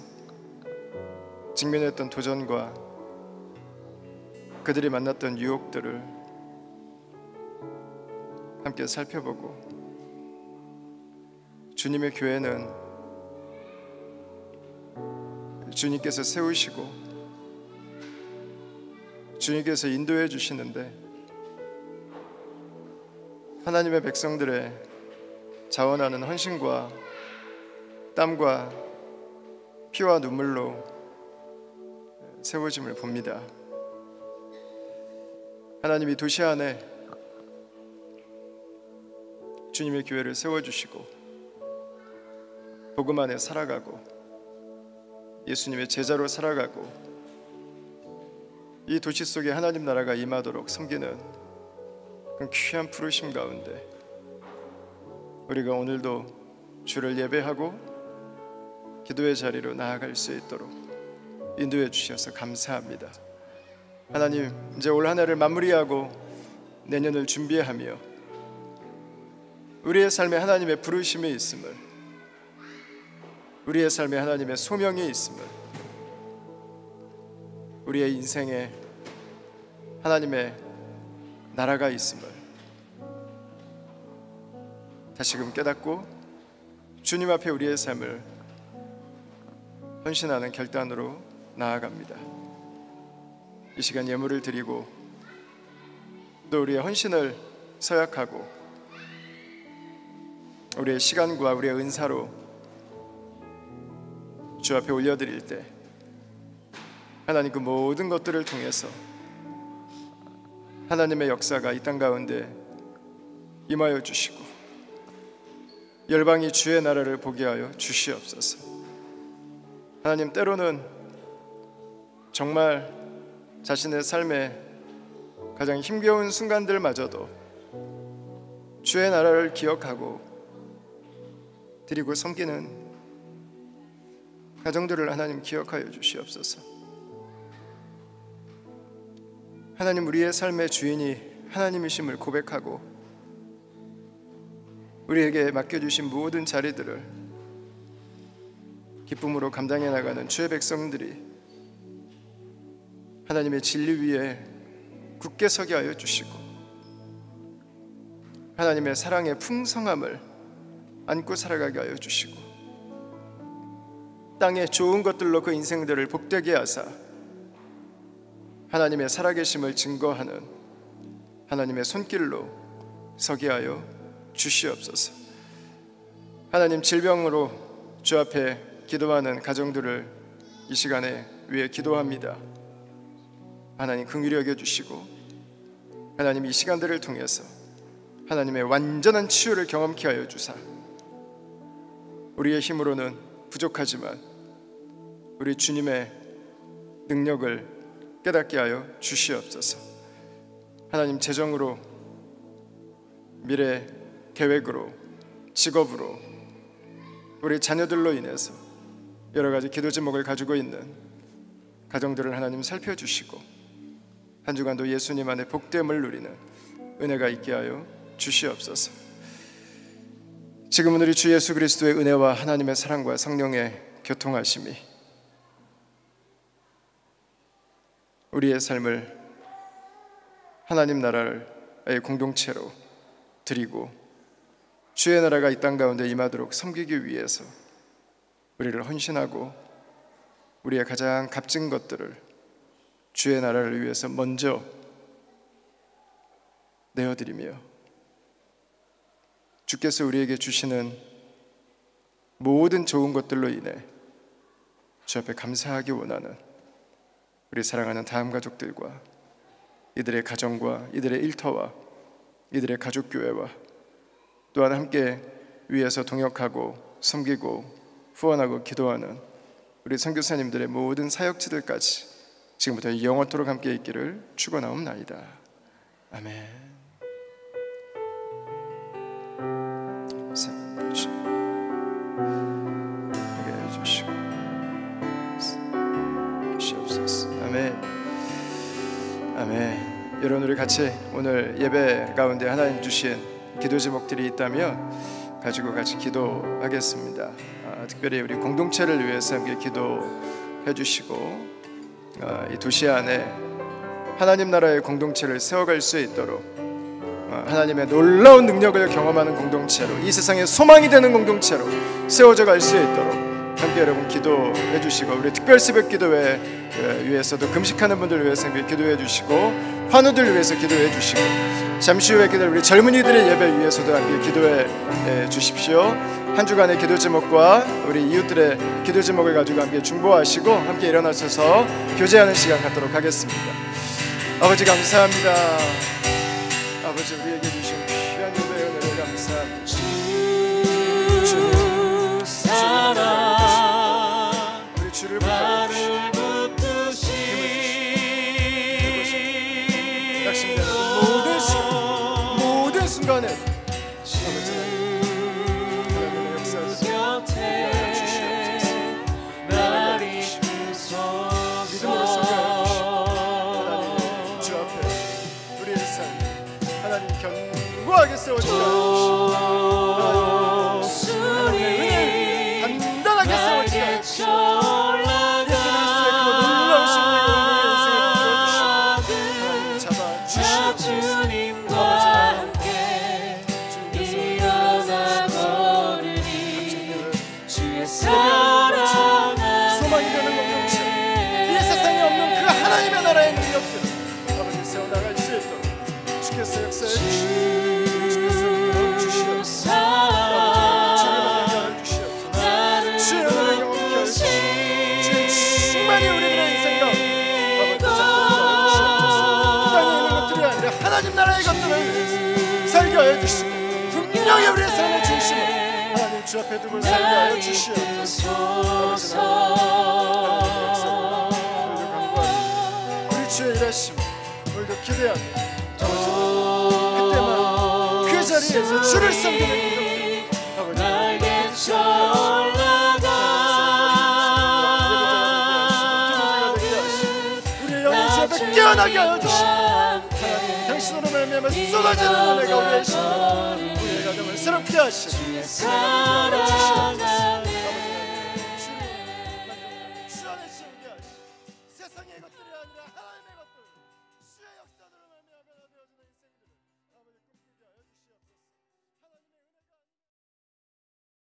직면했던 도전과 그들이 만났던 유혹들을 함께 살펴보고, 주님의 교회는 주님께서 세우시고 주님께서 인도해 주시는데, 하나님의 백성들의 자원하는 헌신과 땀과 피와 눈물로 세워짐을 봅니다. 하나님, 이 도시 안에 주님의 교회를 세워주시고 복음 안에 살아가고 예수님의 제자로 살아가고 이 도시 속에 하나님 나라가 임하도록 섬기는 그 귀한 부르심 가운데 우리가 오늘도 주를 예배하고 기도의 자리로 나아갈 수 있도록 인도해 주셔서 감사합니다. 하나님, 이제 올 한 해를 마무리하고 내년을 준비하며 우리의 삶에 하나님의 부르심이 있음을, 우리의 삶에 하나님의 소명이 있음을, 우리의 인생에 하나님의 나라가 있음을 다시금 깨닫고 주님 앞에 우리의 삶을 헌신하는 결단으로 나아갑니다. 이 시간 예물을 드리고 또 우리의 헌신을 서약하고 우리의 시간과 우리의 은사로 주 앞에 올려드릴 때 하나님, 그 모든 것들을 통해서 하나님의 역사가 이 땅 가운데 임하여 주시고 열방이 주의 나라를 보게 하여 주시옵소서. 하나님, 때로는 정말 자신의 삶에 가장 힘겨운 순간들마저도 주의 나라를 기억하고 드리고 섬기는 가정들을 하나님 기억하여 주시옵소서. 하나님, 우리의 삶의 주인이 하나님이심을 고백하고 우리에게 맡겨주신 모든 자리들을 기쁨으로 감당해 나가는 주의 백성들이 하나님의 진리 위에 굳게 서게 하여 주시고 하나님의 사랑의 풍성함을 안고 살아가게 하여 주시고 땅의 좋은 것들로 그 인생들을 복되게 하사 하나님의 살아계심을 증거하는 하나님의 손길로 서게 하여 주시옵소서. 하나님, 질병으로 주 앞에 기도하는 가정들을 이 시간에 위해 기도합니다. 하나님, 긍휼히 여겨주시고 하나님, 이 시간들을 통해서 하나님의 완전한 치유를 경험케 하여 주사 우리의 힘으로는 부족하지만 우리 주님의 능력을 깨닫게 하여 주시옵소서. 하나님, 재정으로, 미래 계획으로, 직업으로, 우리 자녀들로 인해서 여러 가지 기도 제목을 가지고 있는 가정들을 하나님 살펴주시고 한 주간도 예수님 안에 복됨을 누리는 은혜가 있게 하여 주시옵소서. 지금은 우리 주 예수 그리스도의 은혜와 하나님의 사랑과 성령의 교통하심이 우리의 삶을 하나님 나라의 공동체로 드리고 주의 나라가 이 땅 가운데 임하도록 섬기기 위해서 우리를 헌신하고 우리의 가장 값진 것들을 주의 나라를 위해서 먼저 내어드리며 주께서 우리에게 주시는 모든 좋은 것들로 인해 주 앞에 감사하기 원하는 우리 사랑하는 다음 가족들과 이들의 가정과 이들의 일터와 이들의 가족교회와 또한 함께 위에서 동역하고 섬기고 후원하고 기도하는 우리 선교사님들의 모든 사역지들까지 지금부터 영원토록 함께 있기를 축원하옵나이다. 아멘. 아멘. 아멘. 여러분, 우리 같이 오늘 예배 가운데 하나님 주신 기도 제목들이 있다면 가지고 같이 기도하겠습니다. 특별히 우리 공동체를 위해서 함께 기도해 주시고 이 도시 안에 하나님 나라의 공동체를 세워갈 수 있도록 하나님의 놀라운 능력을 경험하는 공동체로, 이 세상의 소망이 되는 공동체로 세워져 갈 수 있도록 함께 여러분 기도해 주시고, 우리 특별 새벽 기도회 위해서도 금식하는 분들 위해서 함께 기도해 주시고, 환우들 위해서 기도해 주시고, 잠시 후에 기다릴 우리 젊은이들의 예배 위해서도 함께 기도해 주십시오. 한 주간의 기도 제목과 우리 이웃들의 기도 제목을 가지고 함께 중보하시고 함께 일어나셔서 교제하는 시간 갖도록 하겠습니다. 아버지 감사합니다. 아버지, 우리에게 주신 귀한 예배의 은혜를 감사합니다. 주님 사랑 우리 주를 붙드시 약심되는 모든 순간에 아버지 하나님의 역사를 위하여 주시옵소서. 믿음으로 섬겨야 하나님 주 앞에 우리의 삶 하나님 견고하게 세워지게 하여 주시옵소서. 하나님의 은혜 단단하게 세워지게 하여 주시옵소서. 하나님 나라의 것들을 살게 하여 주시고 분명히 우리의 삶의 중심을 하나님 주 앞에 두고 살게 하여 주시옵소서. 우리 주의 일하심 오늘도 기대하며 그때만 그 자리에서 주를 섬기는 우리의 영이 주 앞에 깨어나게 하여 주시고 당신으로 말미암아 쏟아지는 은혜가 우리의 신으로 우리의 가정을 새롭게 하시고 은혜가 되게 하여 주시옵소서.